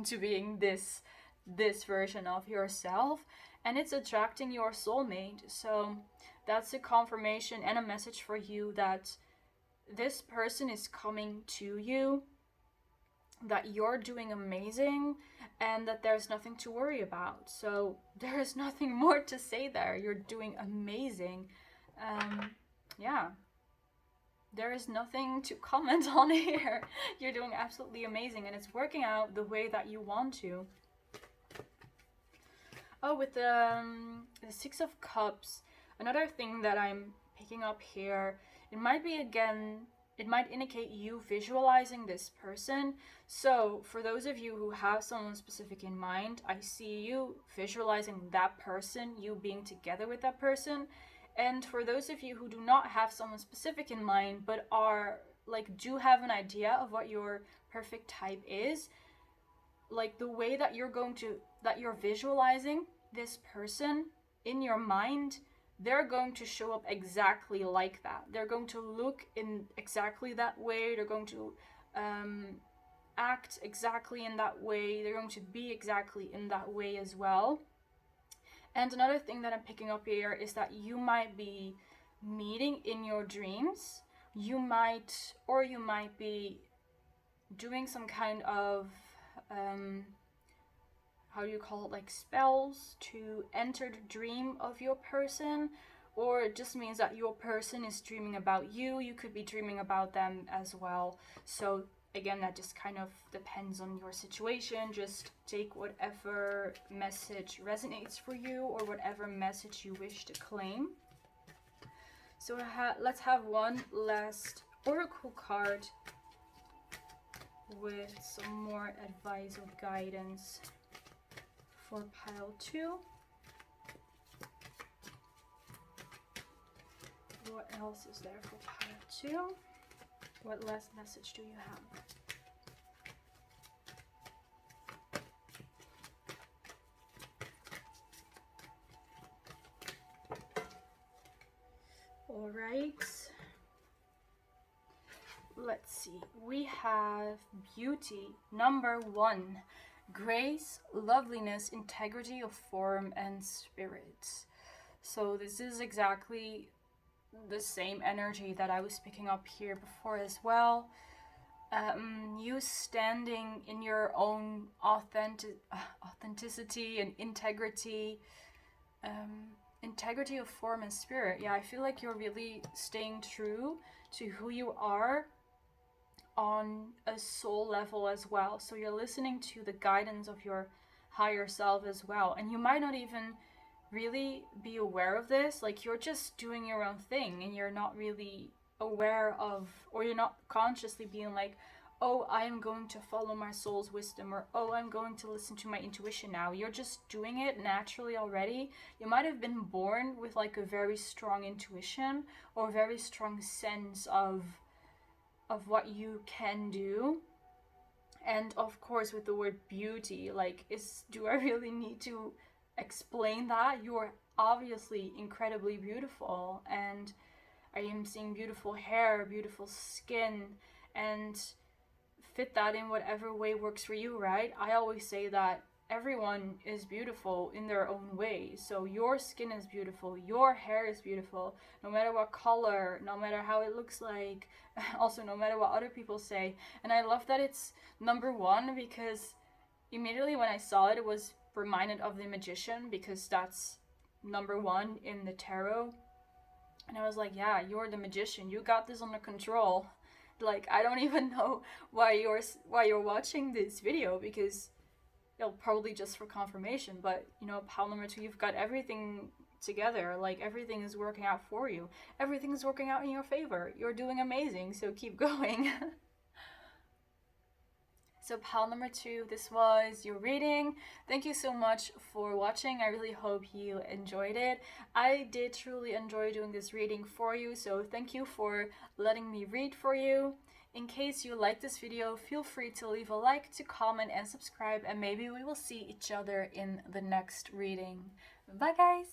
to being this version of yourself, and it's attracting your soulmate. So that's a confirmation and a message for you that this person is coming to you, that you're doing amazing, and that there's nothing to worry about. So there is nothing more to say there. You're doing amazing. Yeah. There is nothing to comment on here. You're doing absolutely amazing, and it's working out the way that you want to. Oh, with the Six of Cups, another thing that I'm picking up here, it might be, again, it might indicate you visualizing this person. So for those of you who have someone specific in mind, I see you visualizing that person, you being together with that person. And for those of you who do not have someone specific in mind, but are like, do have an idea of what your perfect type is, like the way that you're visualizing this person in your mind, they're going to show up exactly like that. They're going to look in exactly that way. They're going to act exactly in that way. They're going to be exactly in that way as well. And another thing that I'm picking up here is that you might be meeting in your dreams. You might be doing some kind of, how do you call it, like spells to enter the dream of your person. Or it just means that your person is dreaming about you. You could be dreaming about them as well. So again, that just kind of depends on your situation. Just take whatever message resonates for you, or whatever message you wish to claim. So let's have one last oracle card with some more advice or guidance for pile 2. What else is there for pile 2? What last message do you have? All right. Let's see. We have beauty, number 1. Grace, loveliness, integrity of form and spirit. So this is exactly the same energy that I was picking up here before as well. You standing in your own authenticity and integrity. Integrity of form and spirit. Yeah, I feel like you're really staying true to who you are on a soul level as well. So you're listening to the guidance of your higher self as well. And you might not even really be aware of this. Like, you're just doing your own thing and you're not really aware of, or you're not consciously being like, oh, I am going to follow my soul's wisdom, or oh, I'm going to listen to my intuition now. You're just doing it naturally already. You might have been born with like a very strong intuition or a very strong sense of what you can do. And of course, with the word beauty, like, do I really need to explain that? You're obviously incredibly beautiful, and I am seeing beautiful hair, beautiful skin, and fit that in whatever way works for you, right? I always say that everyone is beautiful in their own way. So your skin is beautiful, your hair is beautiful, no matter what color, no matter how it looks like, also no matter what other people say. And I love that it's number 1, because immediately when I saw it, it was reminded of the Magician, because that's number 1 in the tarot. And I was like, yeah, you're the Magician, you got this under control. Like, I don't even know why you're watching this video, because you'll probably just for confirmation, but you know, pile number 2, you've got everything together. Like, everything is working out for you. Everything is working out in your favor. You're doing amazing, so keep going. So pile number 2, this was your reading. Thank you so much for watching. I really hope you enjoyed it. I did truly enjoy doing this reading for you, so thank you for letting me read for you. In case you like this video, feel free to leave a like, to comment and subscribe, and maybe we will see each other in the next reading. Bye guys!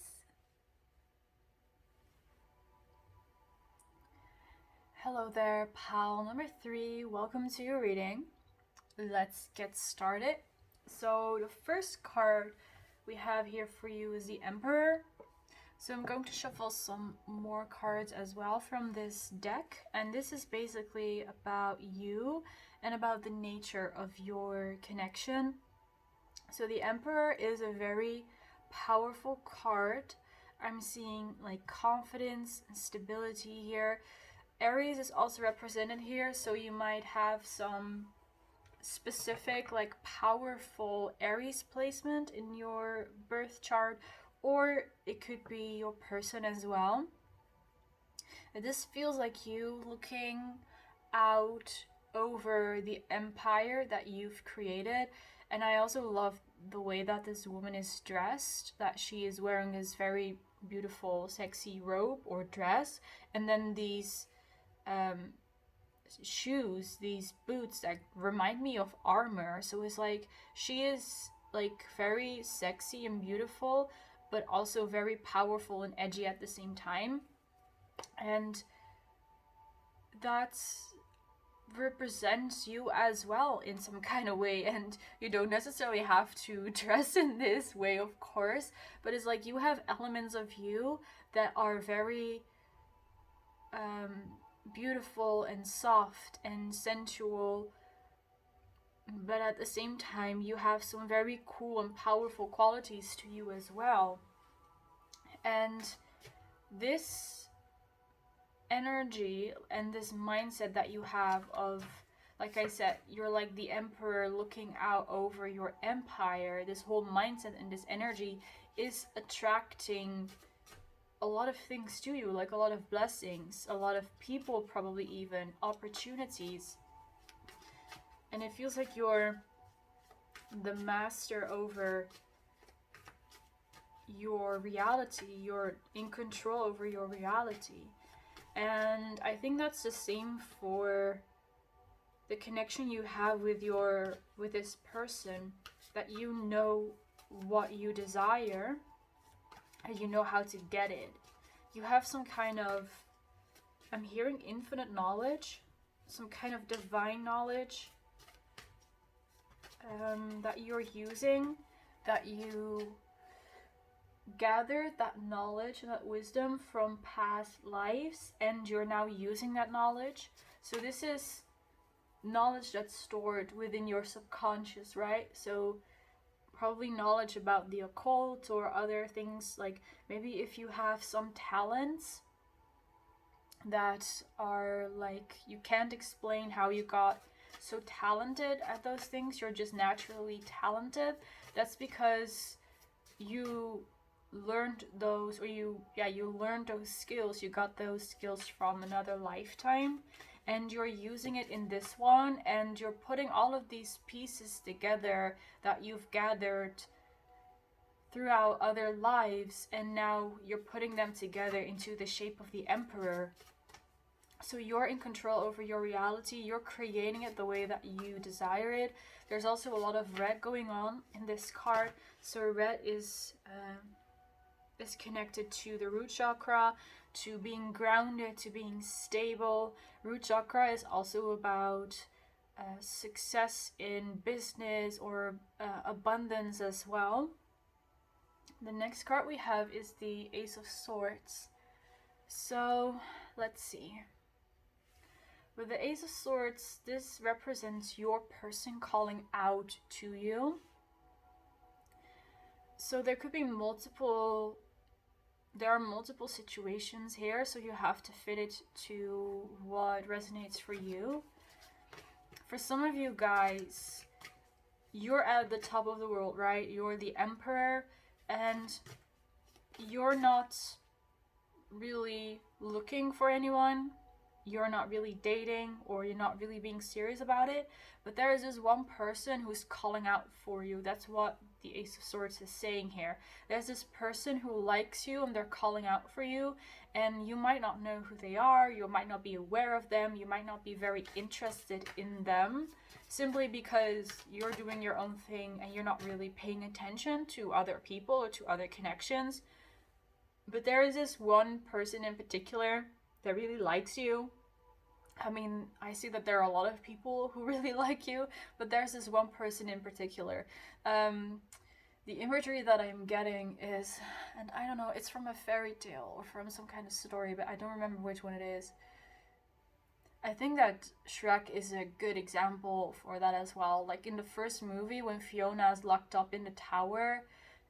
Hello there, pile number 3. Welcome to your reading. Let's get started. So the first card we have here for you is the Emperor. So I'm going to shuffle some more cards as well from this deck, and this is basically about you and about the nature of your connection. So the Emperor is a very powerful card. I'm seeing like confidence and stability here. Aries is also represented here, so you might have some specific like powerful Aries placement in your birth chart, or it could be your person as well. And this feels like you looking out over the empire that you've created. And I also love the way that this woman is dressed, that she is wearing this very beautiful sexy robe or dress, and then these shoes, these boots that remind me of armor. So it's like she is like very sexy and beautiful, but also very powerful and edgy at the same time. And that's represents you as well in some kind of way, and you don't necessarily have to dress in this way, of course, but it's like you have elements of you that are very beautiful and soft and sensual, but at the same time you have some very cool and powerful qualities to you as well. And this energy and this mindset that you have of, like I said, you're like the emperor looking out over your empire, this whole mindset and this energy is attracting a lot of things to you, like a lot of blessings, a lot of people, probably even opportunities. And it feels like you're the master over your reality, you're in control over your reality. And I think that's the same for the connection you have with this person, that you know what you desire and you know how to get it. You have some kind of, I'm hearing infinite knowledge, some kind of divine knowledge that you're using, that you gathered that knowledge and that wisdom from past lives, and you're now using that knowledge. So this is knowledge that's stored within your subconscious, right? So probably knowledge about the occult or other things, like maybe if you have some talents that are like you can't explain how you got so talented at those things, you're just naturally talented. That's because you learned those, or you learned those skills, you got those skills from another lifetime, and you're using it in this one, and you're putting all of these pieces together that you've gathered throughout other lives, and now you're putting them together into the shape of the emperor. So you're in control over your reality, you're creating it the way that you desire it. There's also a lot of red going on in this card. So red is connected to the root chakra, to being grounded, to being stable. Root chakra is also about success in business or abundance as well. The next card we have is the Ace of Swords. So let's see. With the Ace of Swords, this represents your person calling out to you. So there could be there are multiple situations here, so you have to fit it to what resonates for you. For some of you guys, you're at the top of the world, right? You're the emperor, and you're not really looking for anyone. You're not really dating, or you're not really being serious about it, but there is this one person who's calling out for you. That's what the Ace of Swords is saying here. There's this person who likes you and they're calling out for you, and you might not know who they are, you might not be aware of them, you might not be very interested in them, simply because you're doing your own thing and you're not really paying attention to other people or to other connections. But there is this one person in particular that really likes you. I mean, I see that there are a lot of people who really like you, but there's this one person in particular. The imagery that I'm getting is, and I don't know, it's from a fairy tale or from some kind of story, but I don't remember which one it is. I think that Shrek is a good example for that as well. Like in the first movie, when Fiona is locked up in the tower,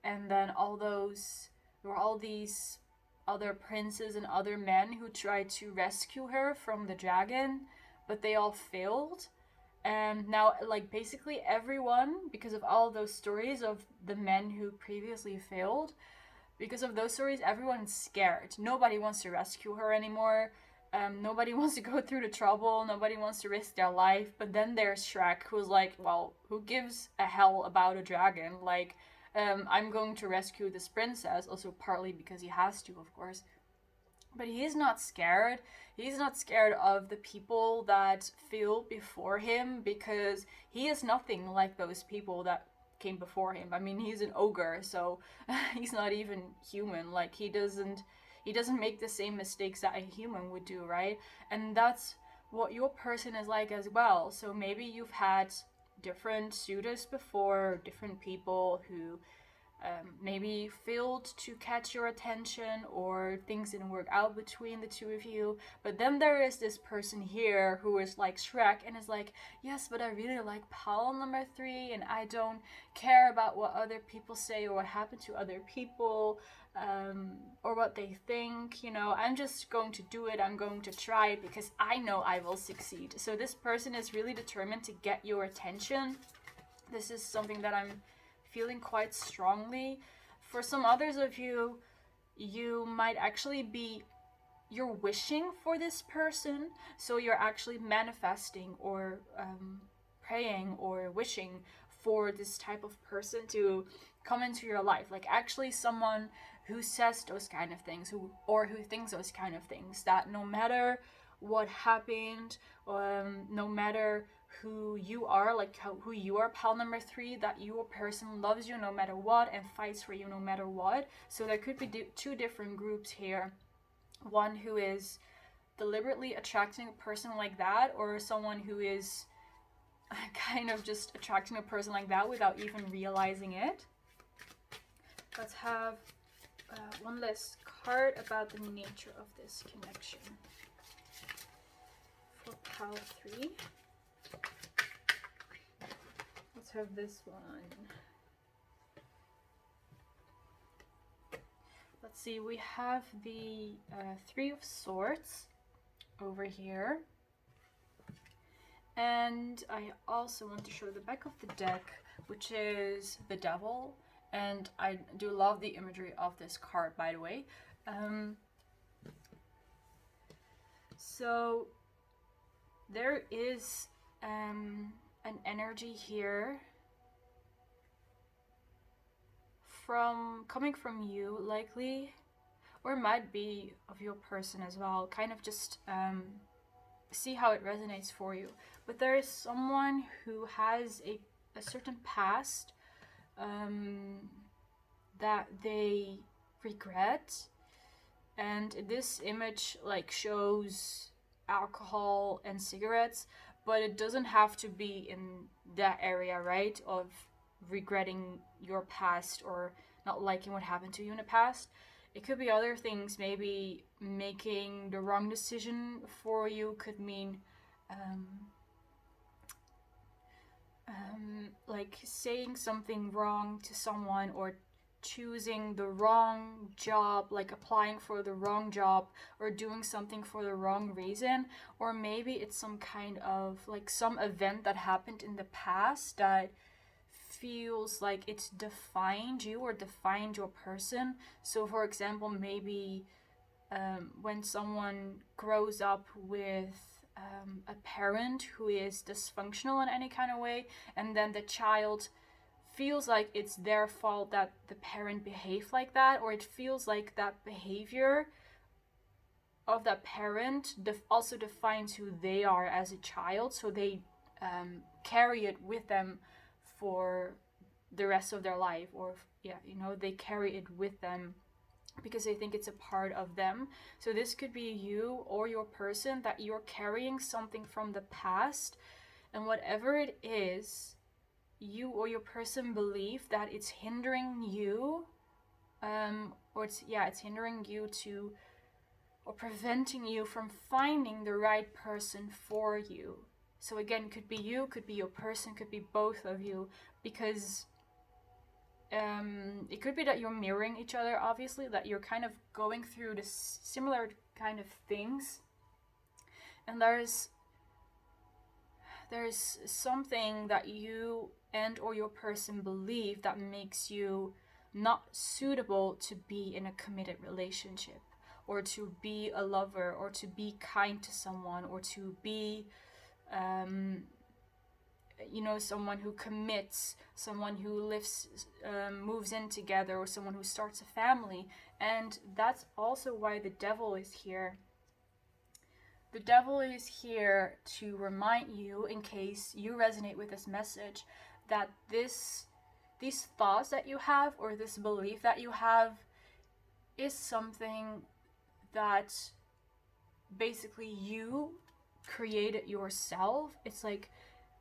and then there were all these other princes and other men who tried to rescue her from the dragon, but they all failed. And now, like, basically everyone, because of all those stories of the men who previously failed, because of those stories, everyone's scared. Nobody wants to rescue her anymore. Nobody wants to go through the trouble. Nobody wants to risk their life. But then there's Shrek, who's like, well, who gives a hell about a dragon? Like, I'm going to rescue this princess. Also, partly because he has to, of course. But he's not scared. He's not scared of the people that feel before him, because he is nothing like those people that came before him. I mean, he's an ogre, so he's not even human. Like, he doesn't make the same mistakes that a human would do, right? And that's what your person is like as well. So maybe you've had different suitors before, different people who maybe failed to catch your attention, or things didn't work out between the two of you. But then there is this person here who is like Shrek and is like, yes, but I really like pal number 3, and I don't care about what other people say or what happened to other people, or what they think. I'm just going to do it. I'm going to try it because I know I will succeed. So this person is really determined to get your attention. This is something that I'm feeling quite strongly. For some others of you, you might actually be, you're wishing for this person, so you're actually manifesting or praying or wishing for this type of person to come into your life. Like actually someone who says those kind of things, who thinks those kind of things, that no matter what happened, no matter who you are, like who you are, pal number 3, that your person loves you no matter what and fights for you no matter what. So there could be two different groups here. One who is deliberately attracting a person like that, or someone who is kind of just attracting a person like that without even realizing it. Let's have one last card about the nature of this connection for pal 3. Let's have this one. Let's see, we have the 3 of Swords over here. And I also want to show the back of the deck, which is the Devil. And I do love the imagery of this card, by the way. So there is an energy here coming from you, likely, or it might be of your person as well. Kind of just see how it resonates for you. But there is someone who has a certain past that they regret, and this image like shows alcohol and cigarettes, but it doesn't have to be in that area, right, of regretting your past or not liking what happened to you in the past. It could be other things. Maybe making the wrong decision for you could mean like saying something wrong to someone, or choosing the wrong job, like applying for the wrong job, or doing something for the wrong reason. Or maybe it's some kind of like some event that happened in the past that feels like it's defined you or defined your person. So for example, maybe when someone grows up with a parent who is dysfunctional in any kind of way, and then the child feels like it's their fault that the parent behaved like that, or it feels like that behavior of that parent also defines who they are as a child, so they carry it with them for the rest of their life, or they carry it with them because they think it's a part of them. So this could be you or your person, that you're carrying something from the past, and whatever it is, you or your person believe that it's hindering you, or it's hindering you to or preventing you from finding the right person for you. So again, it could be you, could be your person, could be both of you, because it could be that you're mirroring each other, obviously, that you're kind of going through this similar kind of things, and there's something that you and or your person believe that makes you not suitable to be in a committed relationship, or to be a lover, or to be kind to someone, or to be someone who commits, someone who moves in together, or someone who starts a family. And that's also why the devil is here. The devil is here to remind you, in case you resonate with this message, that these thoughts that you have, or this belief that you have, is something that basically you created yourself. It's like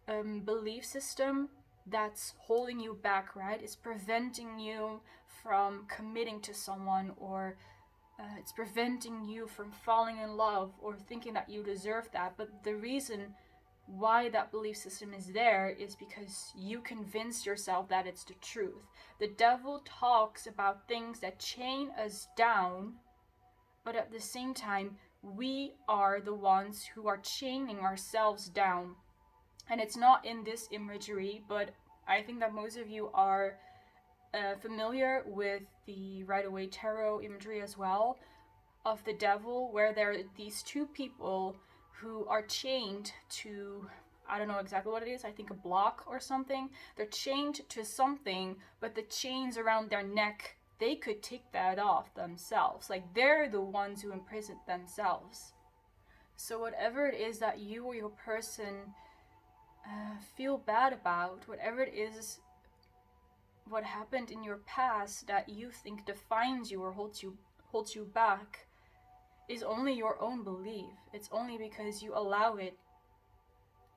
a belief system that's holding you back, right? It's preventing you from committing to someone, or it's preventing you from falling in love or thinking that you deserve that. But the reason why that belief system is there is because you convinced yourself that it's the truth. The devil talks about things that chain us down, but at the same time, we are the ones who are chaining ourselves down. And it's not in this imagery, but I think that most of you are familiar with the Rider-Waite Tarot imagery as well, of the devil, where there are these two people who are chained to, I don't know exactly what it is, I think a block or something. They're chained to something, but the chains around their neck, they could take that off themselves. Like, they're the ones who imprisoned themselves. So whatever it is that you or your person feel bad about, whatever it is, what happened in your past that you think defines you or holds you back, is only your own belief. It's only because you allow it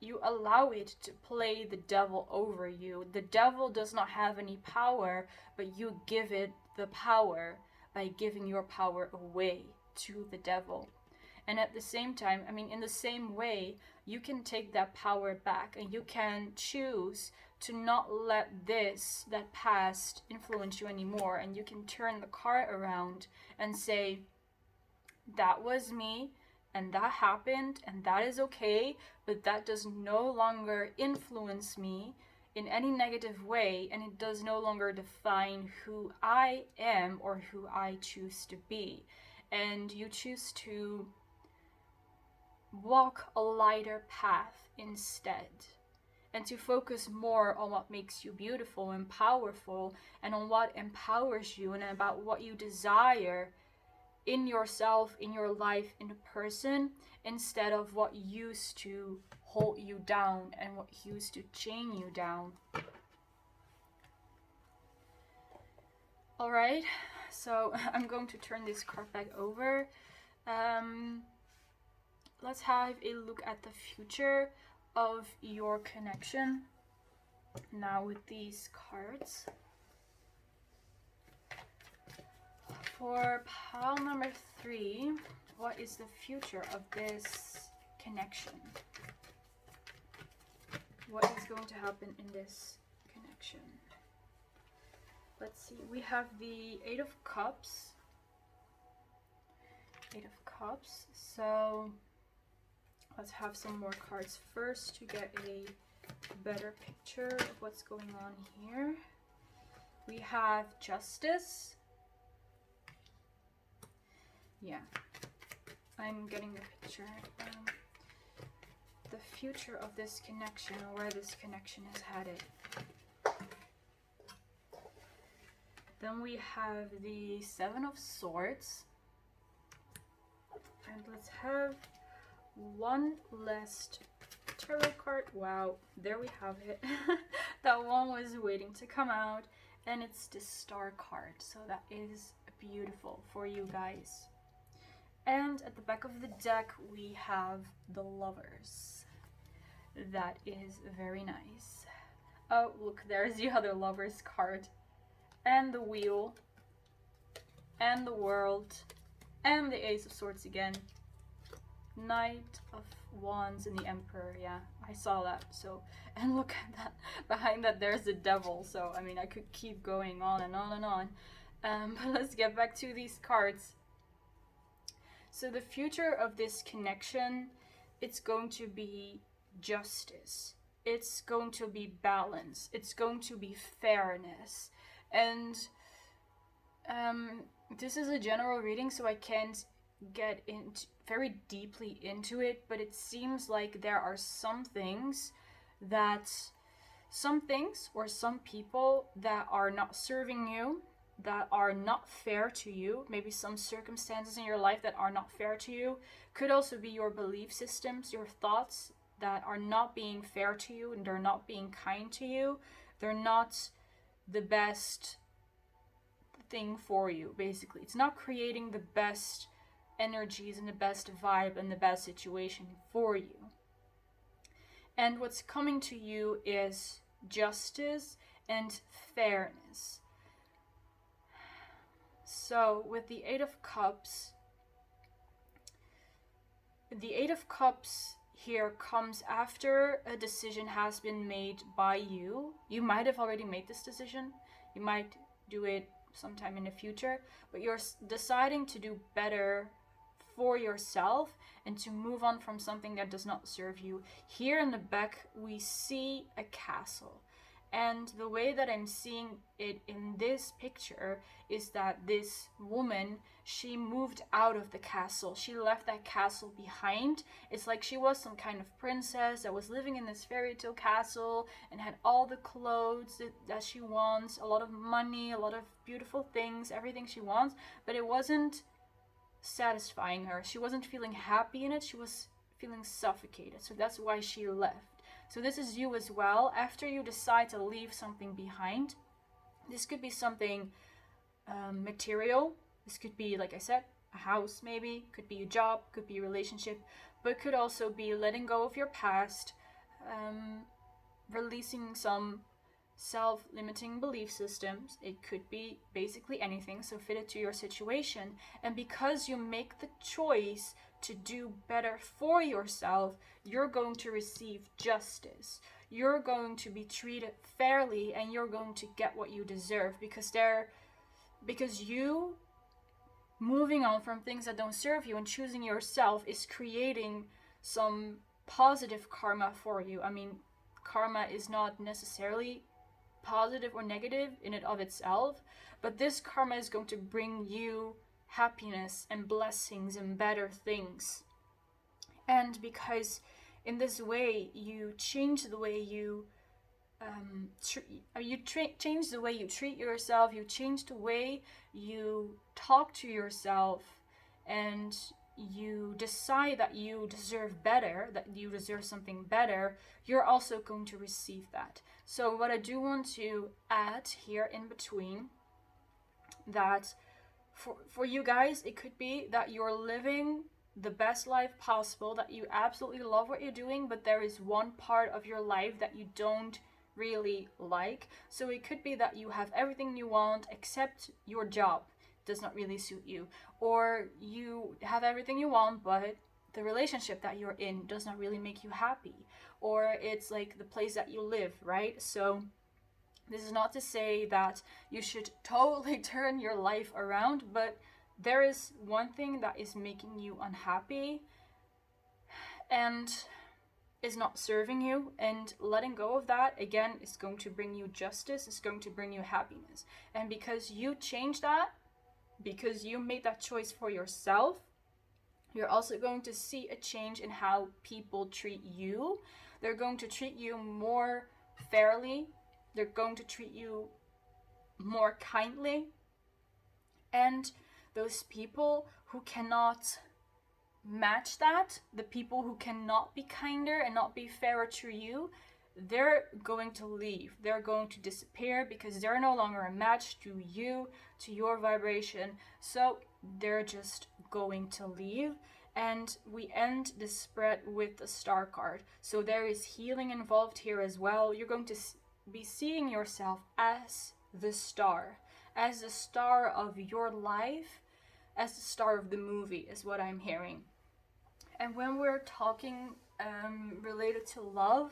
to play the devil over you. The devil does not have any power, but you give it the power by giving your power away to the devil. And at the same time, in the same way, you can take that power back, and you can choose to not let that past influence you anymore. And you can turn the card around and say, that was me, and that happened, and that is okay, but that does no longer influence me in any negative way, and it does no longer define who I am or who I choose to be. And you choose to walk a lighter path instead, and to focus more on what makes you beautiful and powerful, and on what empowers you, and about what you desire in yourself, in your life, in a person, instead of what used to hold you down and what used to chain you down. Alright, so I'm going to turn this card back over. Let's have a look at the future of your connection now with these cards. For pile number 3, what is the future of this connection? What is going to happen in this connection? Let's see, we have the 8 of Cups. 8 of Cups, so let's have some more cards first to get a better picture of what's going on here. We have Justice. Yeah, I'm getting the picture. The future of this connection, or where this connection is headed. Then we have the 7 of Swords. And let's have one last tarot card. Wow, there we have it. That one was waiting to come out, and it's the Star card. So that is beautiful for you guys. And at the back of the deck, we have the Lovers. That is very nice. Oh, look, there's the other Lovers card. And the Wheel. And the World. And the Ace of Swords again. Knight of Wands and the Emperor. Yeah, I saw that. So, and look at that. Behind that, there's the Devil. So, I mean, I could keep going on and on and on. But let's get back to these cards. So, the future of this connection, it's going to be justice. It's going to be balance. It's going to be fairness. And this is a general reading, so I can't get into very deeply into it, but it seems like there are some things or some people that are not serving you, that are not fair to you. Maybe some circumstances in your life that are not fair to you. Could also be your belief systems, your thoughts that are not being fair to you, and they're not being kind to you. They're not the best thing for you, basically. It's not creating the best energies and the best vibe and the best situation for you. And what's coming to you is justice and fairness. So with the Eight of Cups here comes after a decision has been made by you. You might have already made this decision. You might do it sometime in the future, but you're deciding to do better for yourself and to move on from something that does not serve you. Here in the back, we see a castle. And the way that I'm seeing it in this picture is that this woman, she moved out of the castle. She left that castle behind. It's like she was some kind of princess that was living in this fairy tale castle and had all the clothes that she wants, a lot of money, a lot of beautiful things, everything she wants, but it wasn't satisfying her. She wasn't feeling happy in it. She was feeling suffocated. So that's why she left. So this is you as well. After you decide to leave something behind, this could be something material. This could be, like I said, a house maybe. Could be a job. Could be a relationship. But could also be letting go of your past, releasing some self-limiting belief systems. It could be basically anything, so fit it to your situation. And because you make the choice to do better for yourself, you're going to receive justice. You're going to be treated fairly, and you're going to get what you deserve, because you moving on from things that don't serve you and choosing yourself is creating some positive karma for you. I mean, karma is not necessarily positive or negative in and of itself, but this karma is going to bring you happiness and blessings and better things. And because in this way you change the way you change the way you treat yourself, you change the way you talk to yourself, and you decide that you deserve better, that you deserve something better, you're also going to receive that. So what I do want to add here in between, that for you guys, it could be that you're living the best life possible, that you absolutely love what you're doing, but there is one part of your life that you don't really like. So it could be that you have everything you want except your job does not really suit you, or you have everything you want but the relationship that you're in does not really make you happy, or it's like the place that you live, right? So this is not to say that you should totally turn your life around, but there is one thing that is making you unhappy and is not serving you, and letting go of that, again, is going to bring you justice, is going to bring you happiness. And because you changed that, because you made that choice for yourself, you're also going to see a change in how people treat you. They're going to treat you more fairly. They're going to treat you more kindly. And those people who cannot match that, the people who cannot be kinder and not be fairer to you, they're going to leave. They're going to disappear because they're no longer a match to you, to your vibration. So they're just going to leave. And we end this spread with the Star card. So there is healing involved here as well. You're going to be seeing yourself as the star of your life, as the star of the movie, is what I'm hearing. And when we're talking related to love,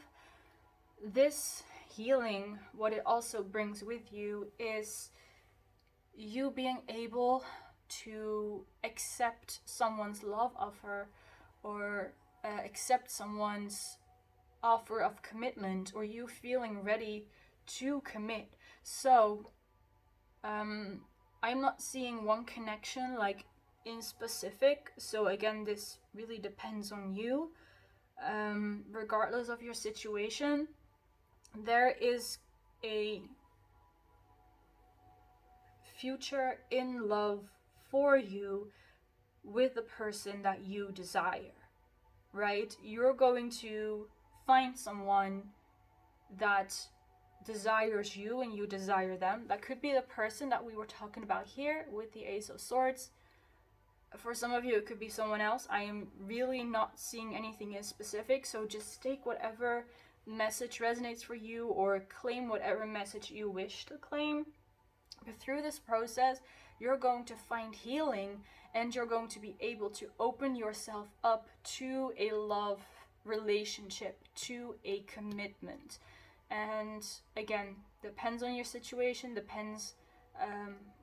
this healing, what it also brings with you is you being able to accept someone's love offer, or accept someone's offer of commitment, or you feeling ready to commit. So I'm not seeing one connection like in specific, so again, this really depends on you. Regardless of your situation, there is a future in love for you with the person that you desire, right? You're going to find someone that desires you and you desire them. That could be the person that we were talking about here with the Ace of Swords. For some of you, it could be someone else. I am really not seeing anything in specific, so just take whatever message resonates for you, or claim whatever message you wish to claim. But through this process, you're going to find healing, and you're going to be able to open yourself up to a love relationship, to a commitment. And again, depends on your situation, depends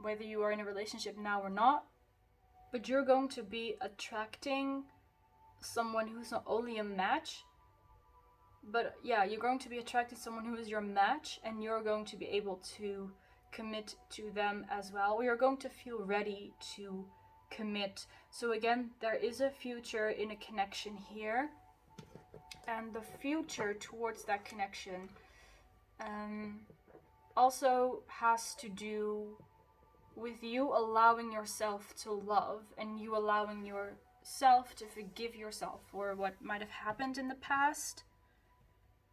whether you are in a relationship now or not. But you're going to be attracting someone who's not only a match, but yeah, you're going to be attracting someone who is your match, and you're going to be able to commit to them as well. Or you're going to feel ready to commit. So again, there is a future in a connection here, and the future towards that connection also has to do with you allowing yourself to love, and you allowing yourself to forgive yourself for what might have happened in the past.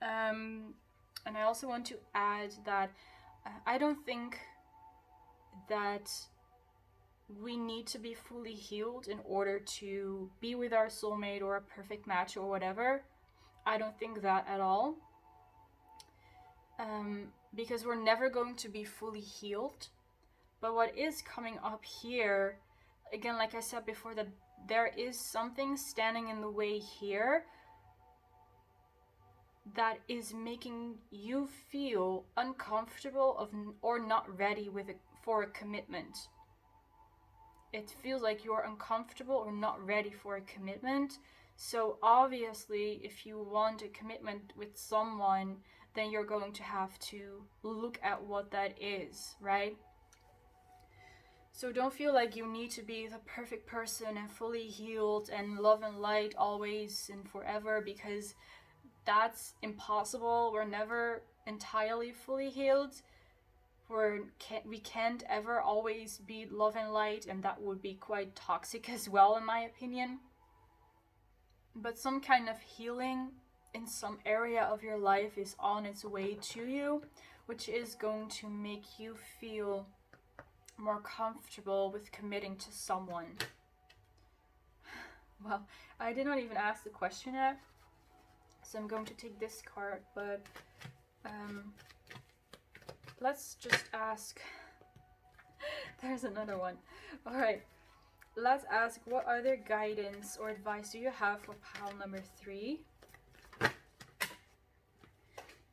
And I also want to add that I don't think that we need to be fully healed in order to be with our soulmate or a perfect match or whatever. I don't think that at all. Because we're never going to be fully healed. But what is coming up here, again, like I said before, that there is something standing in the way here that is making you feel uncomfortable or not ready for a commitment. It feels like you're uncomfortable or not ready for a commitment. So obviously, if you want a commitment with someone, then you're going to have to look at what that is, right? So don't feel like you need to be the perfect person and fully healed and love and light always and forever, because that's impossible. We're never entirely fully healed. We can't ever always be love and light, and that would be quite toxic as well, in my opinion. But some kind of healing in some area of your life is on its way to you, which is going to make you feel more comfortable with committing to someone. Well, I did not even ask the question yet, so I'm going to take this card, but let's just ask. There's another one. All right, let's ask, what other guidance or advice do you have for pile number 3?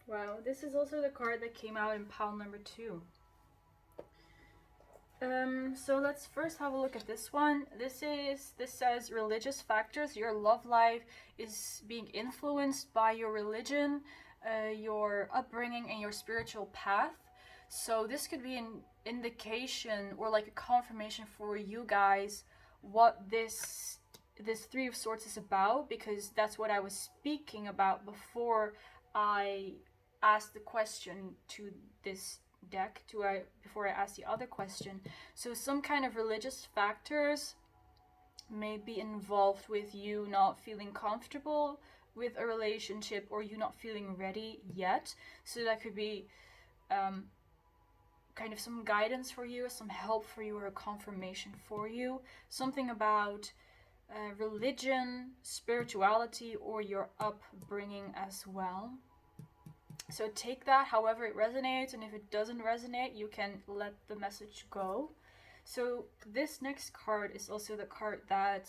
Wow, this is also the card that came out in pile number 2. So let's first have a look at this one. This says religious factors. Your love life is being influenced by your religion, your upbringing, and your spiritual path. So this could be an indication or like a confirmation for you guys what this Three of Swords is about, because that's what I was speaking about before I asked the question to this deck, before I asked the other question. So some kind of religious factors may be involved with you not feeling comfortable with a relationship, or you not feeling ready yet. So that could be kind of some guidance for you, some help for you, or a confirmation for you. Something about religion, spirituality, or your upbringing as well. So take that however it resonates, and if it doesn't resonate, you can let the message go. So this next card is also the card that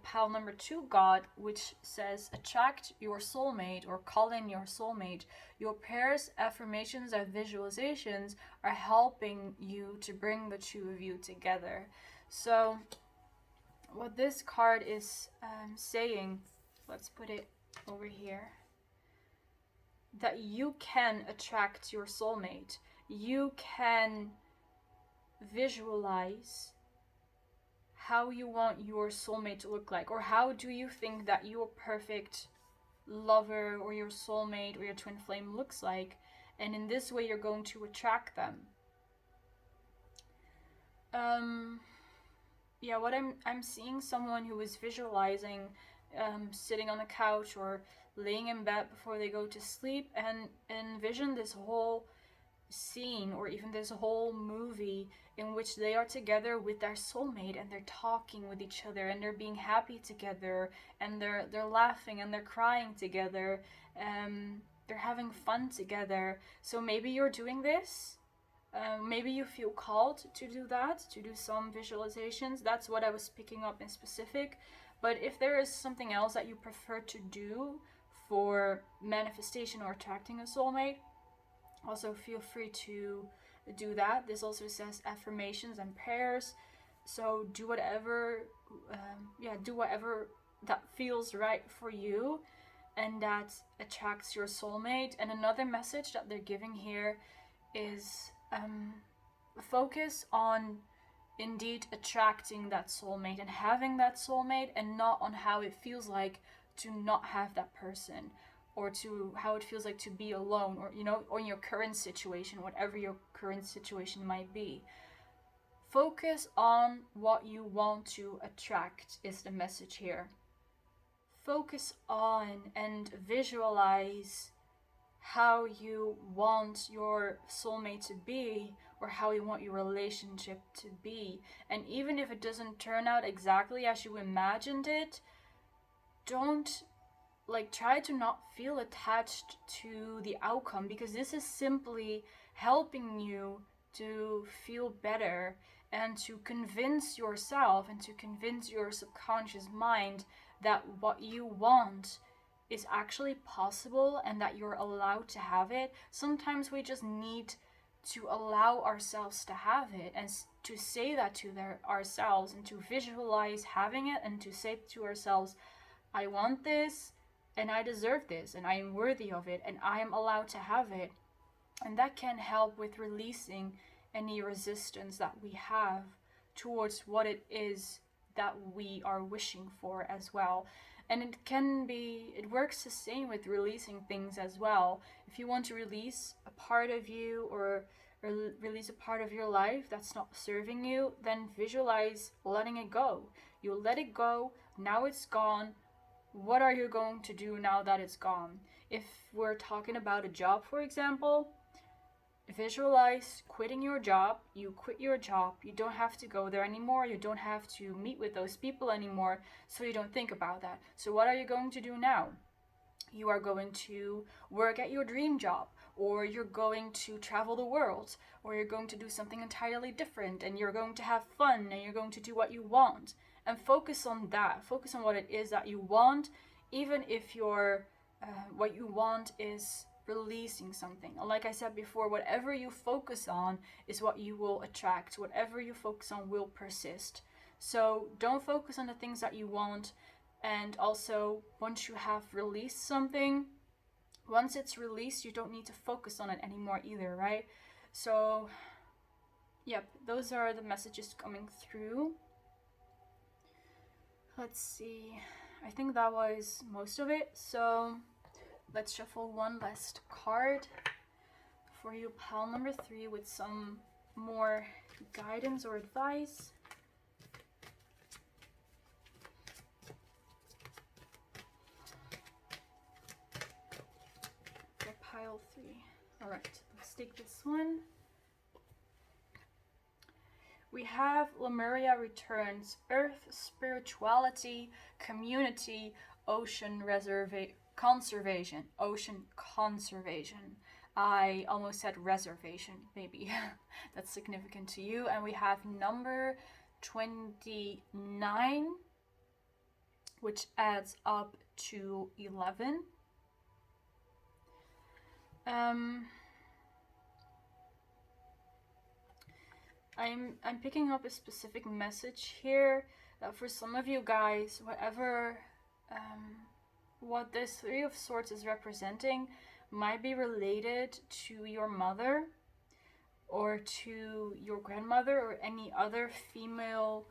pile number 2 got, which says attract your soulmate or call in your soulmate. Your prayers, affirmations, and visualizations are helping you to bring the two of you together. So what this card is saying, let's put it over here, that you can attract your soulmate. You can visualize how you want your soulmate to look like, or how do you think that your perfect lover or your soulmate or your twin flame looks like, and in this way you're going to attract them. Yeah, what I'm seeing someone who is visualizing sitting on a couch or laying in bed before they go to sleep and envision this whole scene or even this whole movie in which they are together with their soulmate and they're talking with each other and they're being happy together and they're laughing and they're crying together, they're having fun together. So maybe you're doing this, maybe you feel called to do that, to do some visualizations. That's what I was picking up in specific. But if there is something else that you prefer to do for manifestation or attracting a soulmate, also feel free to do that. This also says affirmations and prayers. So do whatever, do whatever that feels right for you and that attracts your soulmate. And another message that they're giving here is focus on indeed attracting that soulmate and having that soulmate, and not on how it feels like to not have that person, or to how it feels like to be alone, or or in your current situation, whatever your current situation might be. Focus on what you want to attract is the message here. Focus on and visualize how you want your soulmate to be, or how you want your relationship to be. And even if it doesn't turn out exactly as you imagined it, don't try to not feel attached to the outcome, because this is simply helping you to feel better and to convince yourself and to convince your subconscious mind that what you want is actually possible and that you're allowed to have it. Sometimes we just need to allow ourselves to have it, and to say that to ourselves, and to visualize having it, and to say to ourselves, I want this, and I deserve this, and I am worthy of it, and I am allowed to have it. And that can help with releasing any resistance that we have towards what it is that we are wishing for as well. And it works the same with releasing things as well. If you want to release a part of you, or release a part of your life that's not serving you, then visualize letting it go. You let it go, now it's gone. What are you going to do now that it's gone? If we're talking about a job, for example, visualize quitting your job. You quit your job, you don't have to go there anymore, you don't have to meet with those people anymore, so you don't think about that. So what are you going to do now? You are going to work at your dream job, or you're going to travel the world, or you're going to do something entirely different, and you're going to have fun, and you're going to do what you want. And focus on that. Focus on what it is that you want, even if what you want is releasing something. Like I said before, whatever you focus on is what you will attract. Whatever you focus on will persist. So don't focus on the things that you want. And also, once you have released something, once it's released, you don't need to focus on it anymore either, right? So, yep, those are the messages coming through. Let's see. I think that was most of it. So let's shuffle one last card for you, pile number 3, with some more guidance or advice. For pile 3. All right, let's take this one. We have Lemuria returns, Earth, spirituality, community, ocean conservation, I almost said reservation, maybe that's significant to you. And we have number 29, which adds up to 11. I'm picking up a specific message here that for some of you guys, whatever what this Three of Swords is representing might be related to your mother or to your grandmother or any other female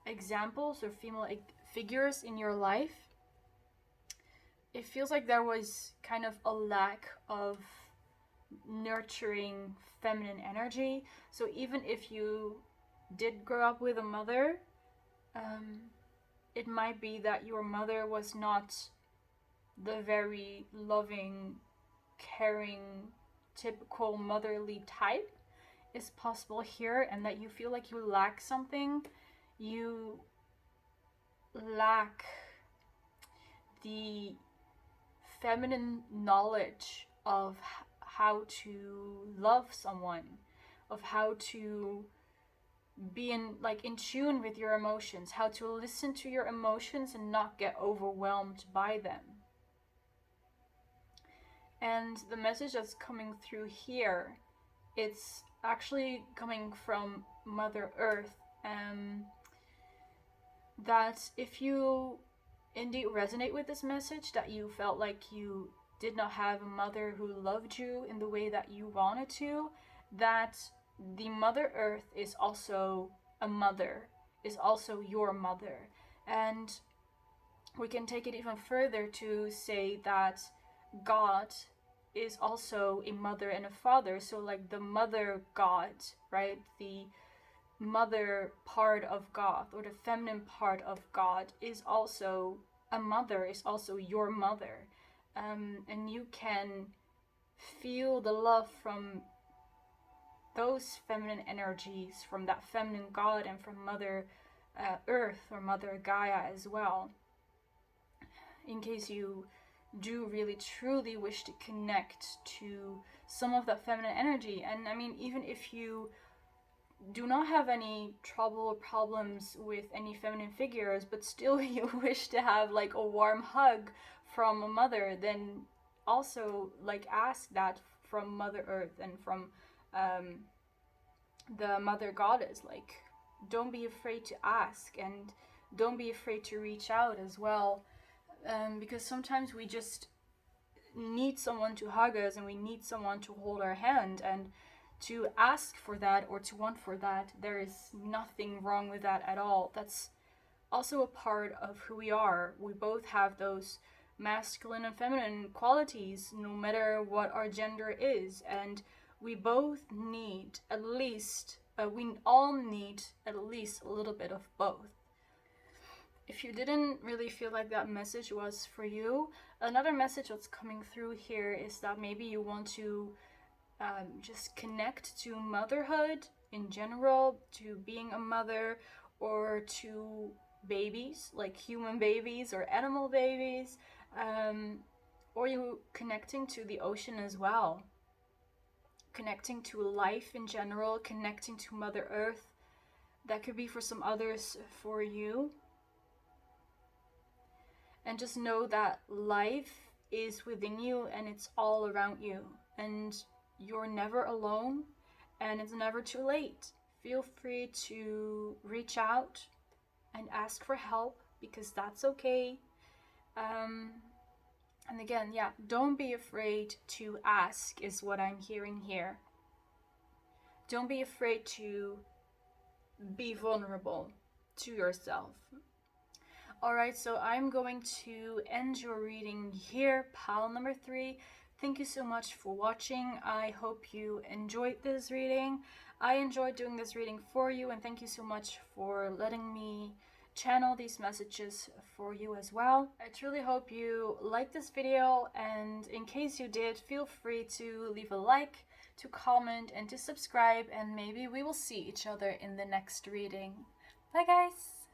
examples or female figures in your life. It feels like there was kind of a lack of nurturing feminine energy. So even if you did grow up with a mother, it might be that your mother was not the very loving, caring, typical motherly type is possible here, and that you feel like you lack something. You lack the feminine knowledge of how to love someone, of how to be in tune with your emotions, how to listen to your emotions and not get overwhelmed by them. And the message that's coming through here, it's actually coming from Mother Earth, that if you indeed resonate with this message, that you felt like you did not have a mother who loved you in the way that you wanted to, that the Mother Earth is also a mother, is also your mother. And we can take it even further to say that God is also a mother and a father. So like the mother God, right? The mother part of God, or the feminine part of God, is also a mother, is also your mother. And you can feel the love from those feminine energies, from that feminine God, and from Mother Earth or Mother Gaia as well. In case you do really truly wish to connect to some of that feminine energy. And I mean, even if you do not have any trouble or problems with any feminine figures, but still you wish to have like a warm hug from a mother, then also like ask that from Mother Earth and from the Mother Goddess. Like, don't be afraid to ask, and don't be afraid to reach out as well, because sometimes we just need someone to hug us, and we need someone to hold our hand, and to ask for that or to want for that, there is nothing wrong with that at all. That's also a part of who we are. We both have those masculine and feminine qualities, no matter what our gender is, and we both need at least, we all need at least a little bit of both. If you didn't really feel like that message was for you, another message that's coming through here is that maybe you want to just connect to motherhood in general, to being a mother, or to babies, like human babies or animal babies, or you connecting to the ocean as well, connecting to life in general, connecting to Mother Earth. That could be for some others for you. And just know that life is within you and it's all around you, and you're never alone, and it's never too late. Feel free to reach out and ask for help, because that's okay. And again, yeah, don't be afraid to ask is what I'm hearing here. Don't be afraid to be vulnerable to yourself. Alright, so I'm going to end your reading here, pile number 3. Thank you so much for watching. I hope you enjoyed this reading. I enjoyed doing this reading for you, and thank you so much for letting me channel these messages for you as well. I truly hope you liked this video, and in case you did, feel free to leave a like, to comment, and to subscribe, and maybe we will see each other in the next reading. Bye guys!